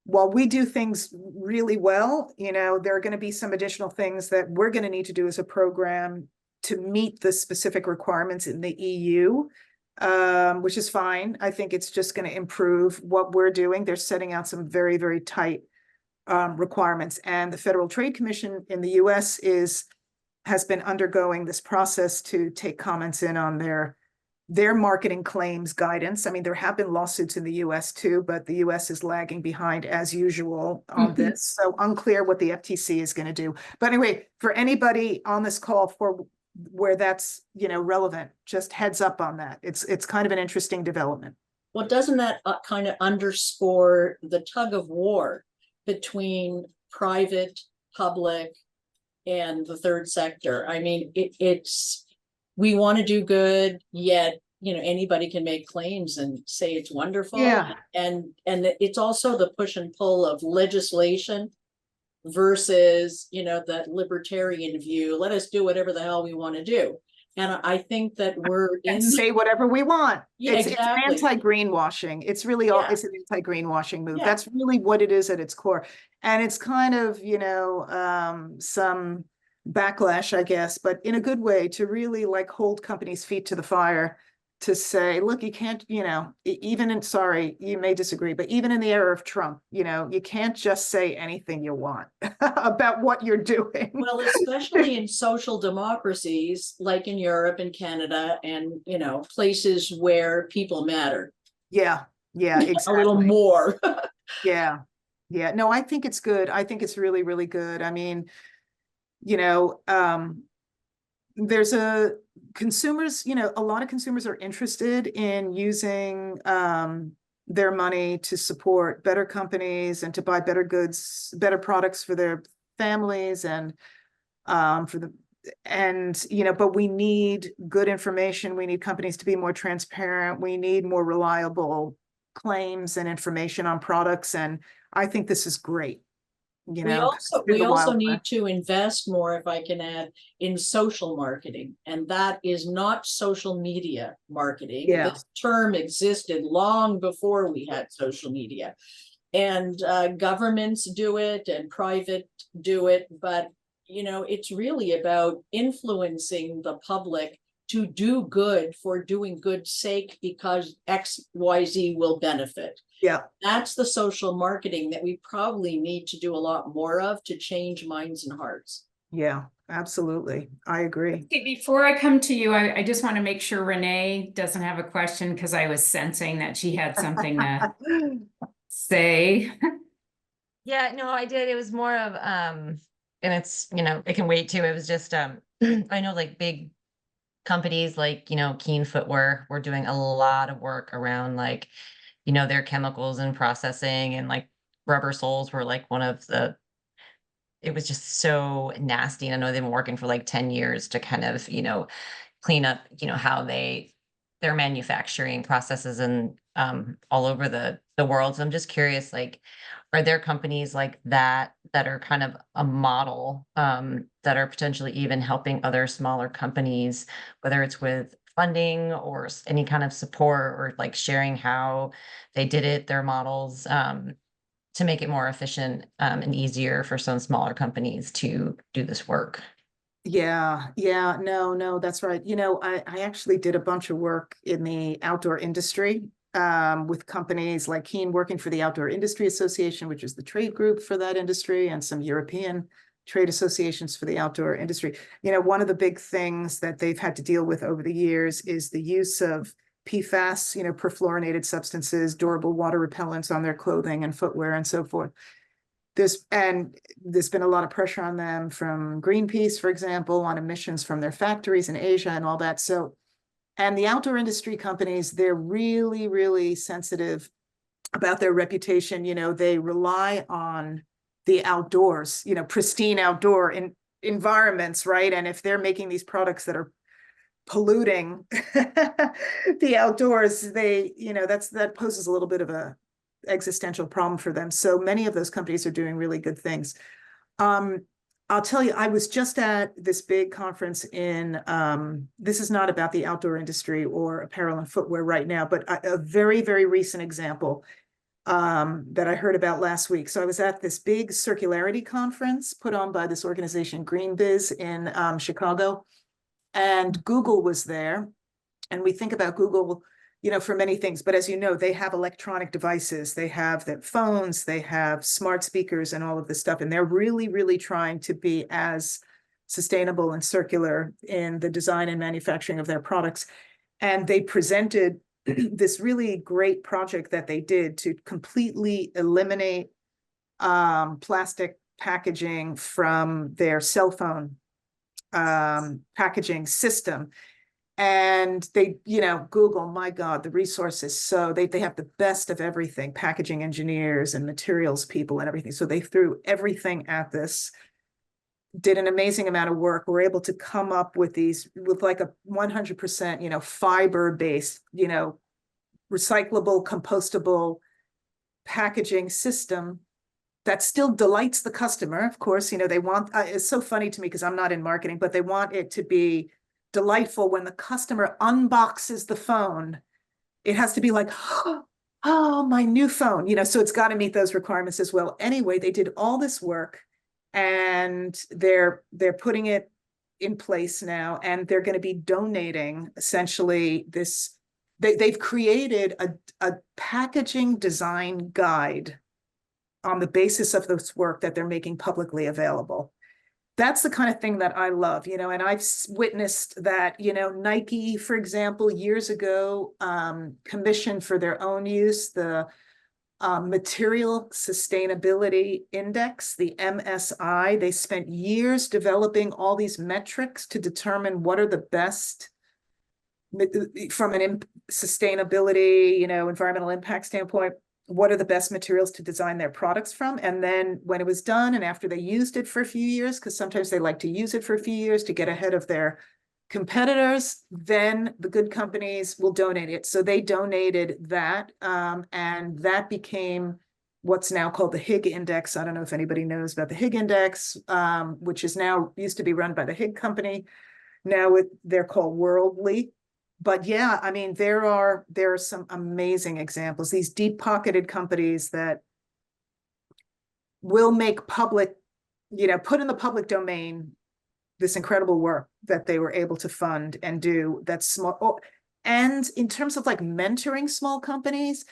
while we do things really well, there are going to be some additional things that we're going to need to do as a program to meet the specific requirements in the EU, which is fine. I think it's just going to improve what we're doing. They're setting out some very, very tight requirements, and the Federal Trade Commission in the US has been undergoing this process to take comments in on their marketing claims guidance. I mean, there have been lawsuits in the US too, but the US is lagging behind as usual on this. So unclear what the FTC is going to do. But anyway, for anybody on this call for where that's, relevant, just heads up on that. It's kind of an interesting development. Well, doesn't that kind of underscore the tug of war between private, public, and the third sector? I mean, we want to do good, yet, anybody can make claims and say it's wonderful. Yeah. And it's also the push and pull of legislation versus, the libertarian view. Let us do whatever the hell we want to do. And I think that we're and say whatever we want. Yeah, exactly. It's anti-greenwashing. It's really all, it's an anti-greenwashing move. Yeah. That's really what it is at its core. And it's kind of, some backlash, I guess, but in a good way, to really hold companies' feet to the fire, to say, look, you can't, even in, sorry, you may disagree, but even in the era of Trump, you can't just say anything you want about what you're doing. Well, especially in social democracies like in Europe and Canada and, places where people matter. Yeah, exactly. A little more. Yeah. No, I think it's good. I think it's really, really good. I mean, there's a lot of consumers are interested in using their money to support better companies and to buy better goods, better products for their families and but we need good information. We need companies to be more transparent. We need more reliable claims and information on products. And I think this is great. We also need to invest more, if I can add, in social marketing, and that is not social media marketing. Yeah. This term existed long before we had social media, and governments do it and private do it, but it's really about influencing the public to do good for doing good's sake because XYZ will benefit. Yeah. That's the social marketing that we probably need to do a lot more of to change minds and hearts. Yeah, absolutely. I agree. Okay, before I come to you, I just want to make sure Renee doesn't have a question because I was sensing that she had something to say. Yeah, no, I did. It was more of, and it's, it can wait too. It was just, I know big companies like, Keen Footwear were doing a lot of work around their chemicals and processing, and rubber soles were one of it was just so nasty. And I know they've been working for 10 years to kind of, clean up, how their manufacturing processes and all over the world. So I'm just curious, are there companies like that that are kind of a model, that are potentially even helping other smaller companies, whether it's with funding or any kind of support, or like sharing how they did it, their models, to make it more efficient, and easier for some smaller companies to do this work? Yeah, no, that's right. I actually did a bunch of work in the outdoor industry with companies like Keen, working for the Outdoor Industry Association, which is the trade group for that industry, and some European trade associations for the outdoor industry. One of the big things that they've had to deal with over the years is the use of PFAS, perfluorinated substances, durable water repellents on their clothing and footwear and so forth. There's been a lot of pressure on them from Greenpeace, for example, on emissions from their factories in Asia and all that. And the outdoor industry companies, they're really, really sensitive about their reputation. They rely on the outdoors, pristine outdoor environments, right? And if they're making these products that are polluting the outdoors, that poses a little bit of a existential problem for them. So many of those companies are doing really good things. I'll tell you, I was just at this big conference in, this is not about the outdoor industry or apparel and footwear right now, but a very, very recent example that I heard about last week. So I was at this big circularity conference put on by this organization, GreenBiz, in Chicago, and Google was there. And we think about Google, for many things, but as you know, they have electronic devices, they have their phones, they have smart speakers and all of this stuff. And they're really, really trying to be as sustainable and circular in the design and manufacturing of their products. And they presented this really great project that they did to completely eliminate plastic packaging from their cell phone packaging system. And they, Google, my God, the resources. So they have the best of everything, packaging engineers and materials people and everything. So they threw everything at this, did an amazing amount of work. We're able to come up with like a 100%, fiber-based, recyclable, compostable packaging system that still delights the customer. Of course, they want, it's so funny to me because I'm not in marketing, but they want it to be delightful. When the customer unboxes the phone, it has to be like, oh, my new phone, so it's got to meet those requirements as well. Anyway, they did all this work and they're putting it in place now, and they're going to be donating essentially this. They've created a packaging design guide on the basis of this work that they're making publicly available. That's the kind of thing that I love, and I've witnessed that, Nike, for example, years ago, commissioned for their own use the Material Sustainability Index, the MSI. They spent years developing all these metrics to determine what are the best from an sustainability, environmental impact standpoint, what are the best materials to design their products from. And then when it was done, and after they used it for a few years, because sometimes they like to use it for a few years to get ahead of their competitors, then the good companies will donate it. So they donated that, and that became what's now called the Higg Index. I don't know if anybody knows about the Higg Index, which is now used to be run by the Higg Company. Now they're called Worldly. But yeah, I mean, there are some amazing examples, these deep-pocketed companies that will make public, put in the public domain this incredible work that they were able to fund and do that's small. Oh, and in terms of like mentoring small companies,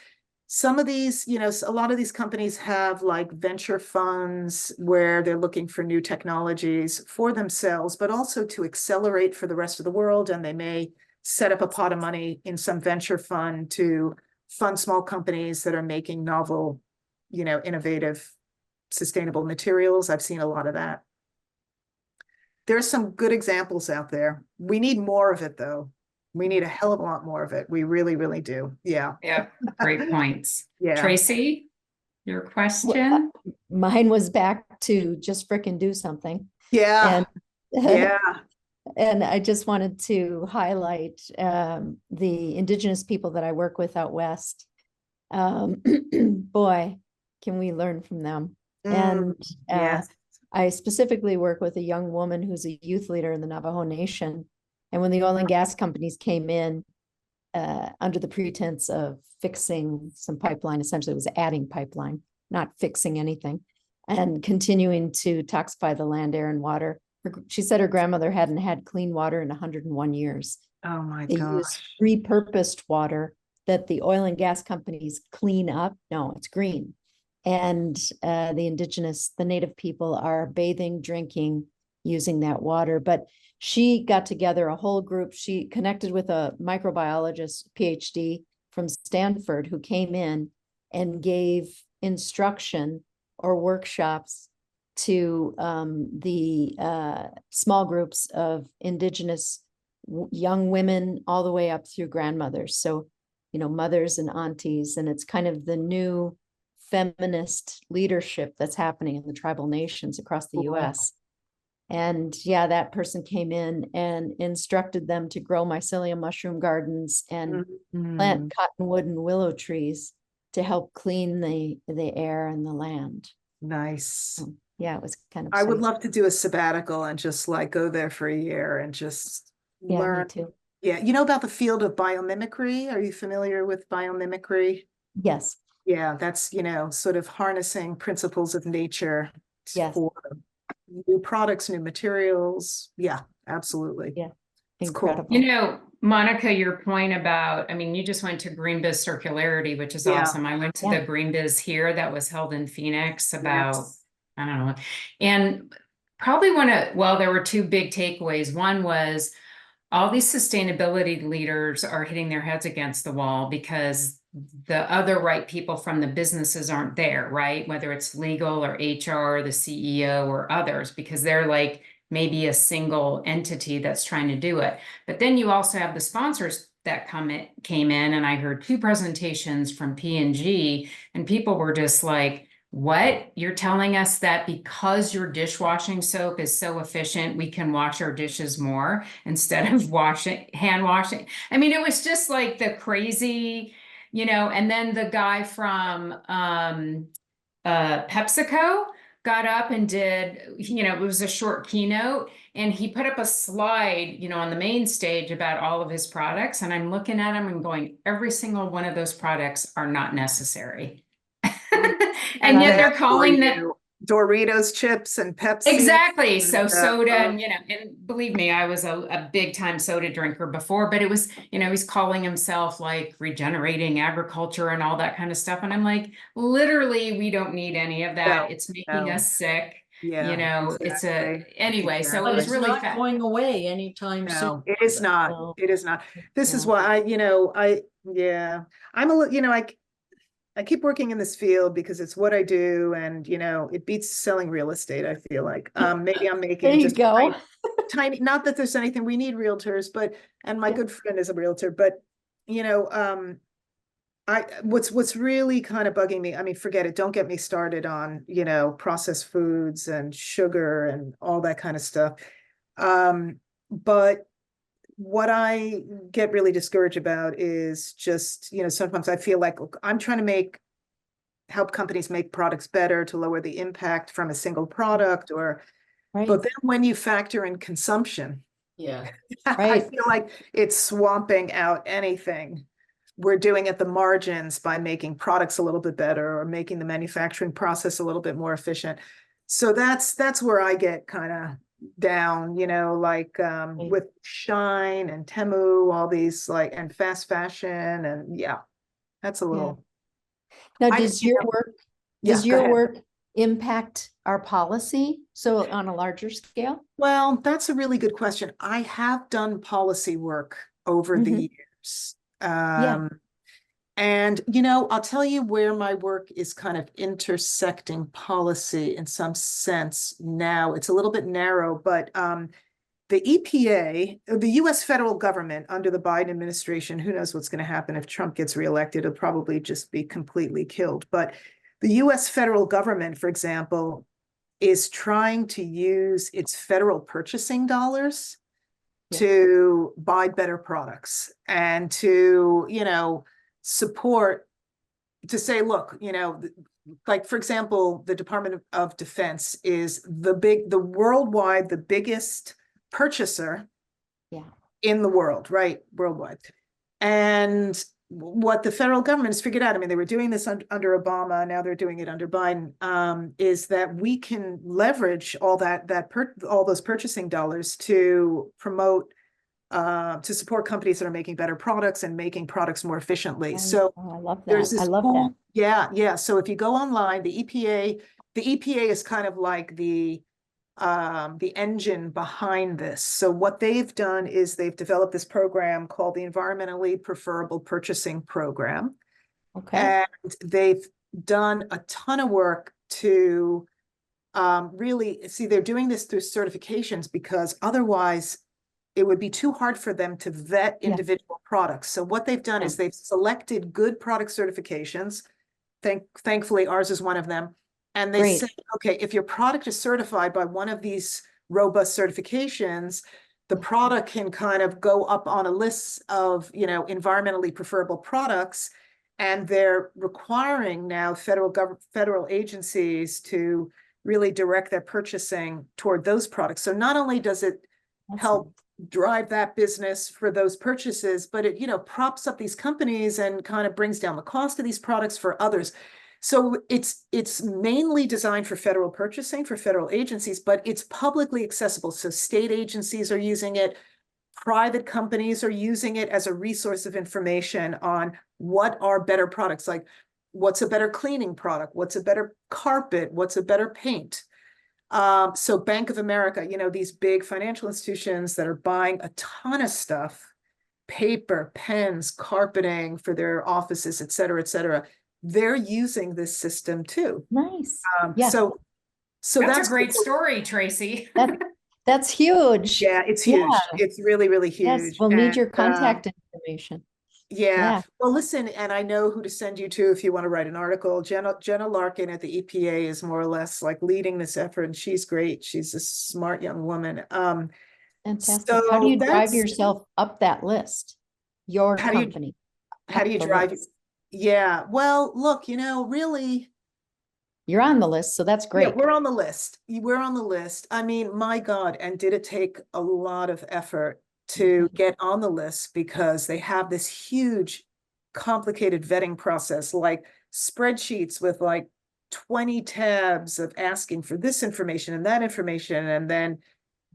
some of these, a lot of these companies have like venture funds where they're looking for new technologies for themselves, but also to accelerate for the rest of the world. And they may set up a pot of money in some venture fund to fund small companies that are making novel, innovative, sustainable materials. I've seen a lot of that. There's some good examples out there. We need more of it, though. We need a hell of a lot more of it. We really, really do. Yeah. Yeah, great points. Yeah. Tracy, your question? Mine was back to just frickin' do something. Yeah. Yeah. And I just wanted to highlight the Indigenous people that I work with out west. Boy, can we learn from them? Mm, And yes. I specifically work with a young woman who's a youth leader in the Navajo Nation. And when the oil and gas companies came in under the pretense of fixing some pipeline, essentially it was adding pipeline, not fixing anything, and continuing to toxify the land, air, and water. She said her grandmother hadn't had clean water in 101 years. Oh my They use gosh. repurposed water that the oil and gas companies clean up. No, it's green. And the native people are bathing, drinking, using that water. But she got together a whole group. She connected with a microbiologist, PhD from Stanford, who came in and gave instruction or workshops to the small groups of indigenous young women all the way up through grandmothers. So, mothers and aunties, and it's kind of the new feminist leadership that's happening in the tribal nations across the Cool. US. And yeah, that person came in and instructed them to grow mycelium mushroom gardens and plant cottonwood and willow trees to help clean the air and the land. Nice. Yeah, it was kind of I would exciting. love to do a sabbatical and just like go there for a year and just Yeah, me learn. too. Yeah, you know about the field of biomimicry? Are you familiar with biomimicry? Yes, Yeah, that's, sort of harnessing principles of nature yes, for new products, new materials. Yeah, absolutely. yeah, It's cool. incredible. Monica, your point about, you just went to Green Biz Circularity, which is Yeah. awesome. I went to Yeah. the Green Biz here that was held in Phoenix about, Yes. I don't know. And probably there were two big takeaways. One was all these sustainability leaders are hitting their heads against the wall because the other right people from the businesses aren't there, right? Whether it's legal or HR, the CEO or others, because they're like maybe a single entity that's trying to do it. But then you also have the sponsors that came in, and I heard two presentations from P&G, and people were just like, what? You're telling us that because your dishwashing soap is so efficient, we can wash our dishes more instead of hand washing? It was just like the crazy, and then the guy from PepsiCo got up and did, it was a short keynote, and he put up a slide, on the main stage about all of his products. And I'm looking at him and going, every single one of those products are not necessary. And yet they're calling them Doritos chips and Pepsi. Exactly. So soda, and believe me, I was a big time soda drinker before, but it was, he's calling himself like regenerating agriculture and all that kind of stuff. And I'm like, literally, we don't need any of that. No, It's making no. us sick. Yeah, Anyway, so But it was it's really not going away anytime soon. No, it is not. No. It is not. This is No. why I'm a little, I keep working in this field because it's what I do, and it beats selling real estate, I feel like. Maybe I'm There making you just go. tiny, not that there's anything, we need realtors, and my Yeah. good friend is a realtor, but what's really kind of bugging me, forget it, don't get me started on, processed foods and sugar and all that kind of stuff. But what I get really discouraged about is just, sometimes I feel like I'm trying to help companies make products better to lower the impact from a single product, Right. but then when you factor in consumption, Yeah. I Right. feel like it's swamping out anything we're doing at the margins by making products a little bit better or making the manufacturing process a little bit more efficient. So that's where I get kind of down, with Shine and Temu, all these and fast fashion, and that's a little. Now, I- does your work, Yeah, does go your ahead. work impact our policy? So on a larger scale? Well, that's a really good question. I have done policy work over the years. Yeah. And, I'll tell you where my work is kind of intersecting policy in some sense now. It's a little bit narrow, but the EPA, the US federal government under the Biden administration, who knows what's going to happen if Trump gets reelected, it'll probably just be completely killed. But the US federal government, for example, is trying to use its federal purchasing dollars to buy better products and to, support, to say, look, like, for example, the Department of Defense is the worldwide, the biggest purchaser Yeah. in the world, right? Worldwide. And what the federal government has figured out, I mean, they were doing this under Obama, now they're doing it under Biden, is that we can leverage all all those purchasing dollars to promote, to support companies that are making better products and making products more efficiently. So I love there's that. I this love cool, that. yeah. So if you go online, the EPA is kind of like the engine behind this. So what they've done is they've developed this program called the Environmentally Preferable Purchasing Program. Okay. And they've done a ton of work to really see, they're doing this through certifications because otherwise it would be too hard for them to vet Yeah. individual products. So what they've done is they've selected good product certifications. Thankfully, ours is one of them. And they Great. say, okay, if your product is certified by one of these robust certifications, the product can kind of go up on a list of, environmentally preferable products. And they're requiring now federal agencies to really direct their purchasing toward those products. So not only does it help drive that business for those purchases, but it, props up these companies and kind of brings down the cost of these products for others. So it's mainly designed for federal purchasing, for federal agencies, but it's publicly accessible. So state agencies are using it, private companies are using it as a resource of information on what are better products, like what's a better cleaning product, what's a better carpet, what's a better paint. So Bank of America, these big financial institutions that are buying a ton of stuff, paper, pens, carpeting for their offices, et cetera, they're using this system too. Nice. So That's a great story, Tracy. That's huge. Yeah, it's huge. Yeah. It's really, really huge. Yes, we'll need And, your contact information. Yeah. Well, listen, and I know who to send you to if you want to write an article. Jenna Larkin at the EPA is more or less like leading this effort, and she's great. She's a smart young woman. Fantastic. So How do you drive that's- yourself up that list? Your How do you- company. How do you up the drive? list. Yeah. Well, look, really. You're on the list, so that's Yeah, great. we're on the list. We're on the list. I mean, my God, and did it take a lot of effort to get on the list because they have this huge, complicated vetting process, like spreadsheets with like 20 tabs of asking for this information and that information. And then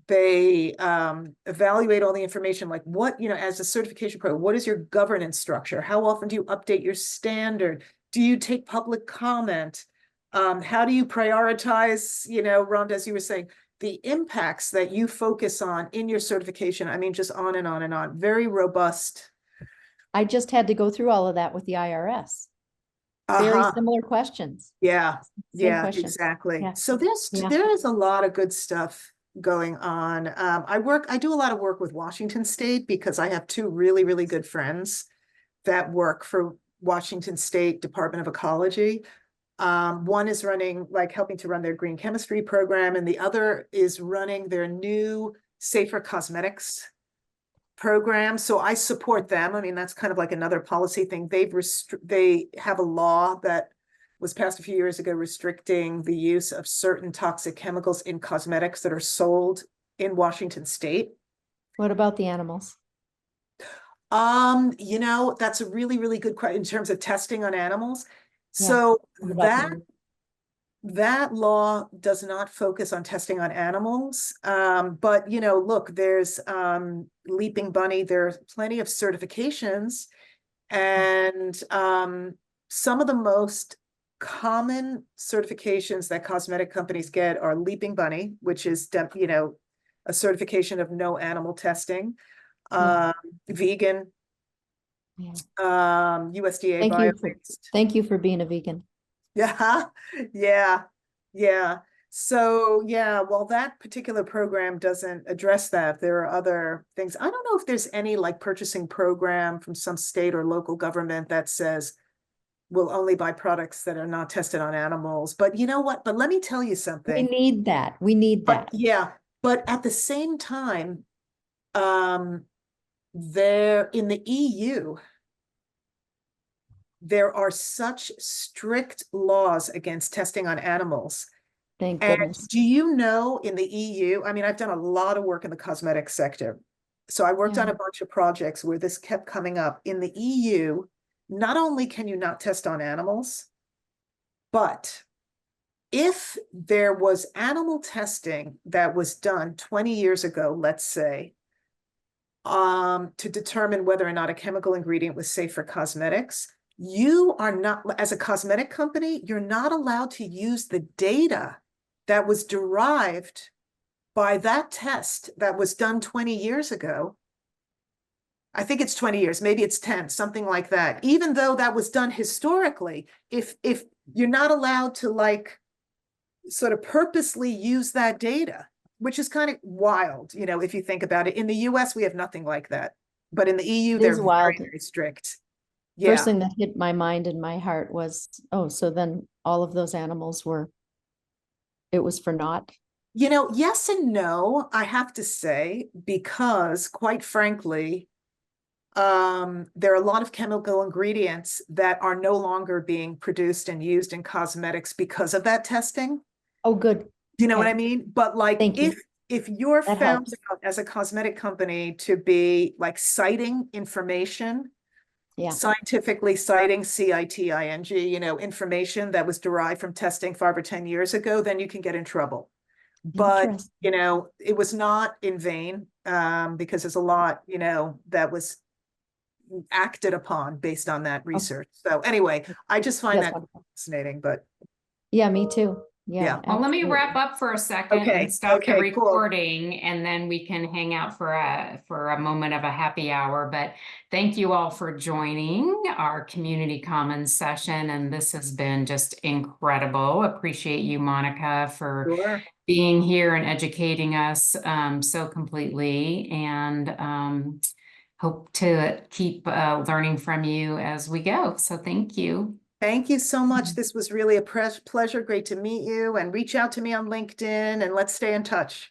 they evaluate all the information, like what, as a certification program, what is your governance structure? How often do you update your standard? Do you take public comment? How do you prioritize, Rhonda, as you were saying, the impacts that you focus on in your certification? I mean, just on and on and on. Very robust. I just had to go through all of that with the IRS. Very similar questions. Yeah, Same question. exactly. Yeah. So there is a lot of good stuff going on. I do a lot of work with Washington State because I have two really, really good friends that work for Washington State Department of Ecology. One is helping to run their green chemistry program, and the other is running their new safer cosmetics program. So I support them. I mean, that's kind of like another policy thing. They have a law that was passed a few years ago restricting the use of certain toxic chemicals in cosmetics that are sold in Washington State. What about the animals? That's a really, really good question in terms of testing on animals. So that law does not focus on testing on animals. But look, there's Leaping Bunny, there's plenty of certifications, and some of the most common certifications that cosmetic companies get are Leaping Bunny, which is a certification of no animal testing, vegan, USDA Thank you for being a vegan. Yeah. So well, that particular program doesn't address that. There are other things. I don't know if there's any like purchasing program from some state or local government that says we'll only buy products that are not tested on animals. But you know what? But let me tell you something. We need that. We need that. But at the same time, there in the EU, there are such strict laws against testing on animals. Thank And goodness. do you know, in the EU, I mean, I've done a lot of work in the cosmetic sector. So I worked on Yeah. a bunch of projects where this kept coming up. In the EU, not only can you not test on animals, but if there was animal testing that was done 20 years ago, let's say, to determine whether or not a chemical ingredient was safe for cosmetics, you are not, as a cosmetic company, you're not allowed to use the data that was derived by that test that was done 20 years ago. I think it's 20 years, maybe it's 10, something like that. Even though that was done historically, if you're not allowed to like sort of purposely use that data, which is kind of wild, you know, if you think about it. In the US, we have nothing like that. But in the EU, It they're is very, wild. very strict. First Yeah. thing that hit my mind and my heart was, oh, so then all of those animals it was for naught. You know, yes and no, I have to say, because quite frankly, there are a lot of chemical ingredients that are no longer being produced and used in cosmetics because of that testing. Oh, good. Do you know what Okay. I mean? But like, Thank you. if you're That found helps. out as a cosmetic company to be like citing information, Yeah. scientifically citing CITING, you know, information that was derived from testing 5 or 10 years ago, then you can get in trouble. But, Interesting. you know, it was not in vain, because there's a lot, you know, that was acted upon based on that research. So anyway, I just find That's that wonderful. fascinating, but Yeah, me too. Yeah. Yeah. Well, let me wrap absolutely. up for a second Okay, and stop the okay, cool. recording, and then we can hang out for a moment of a happy hour. But thank you all for joining our Community Commons session, and this has been just incredible. Appreciate you, Monica, for Sure. being here and educating us so completely, and hope to keep learning from you as we go. So thank you. Thank you so much. This was really a pleasure. Great to meet you, and reach out to me on LinkedIn and let's stay in touch.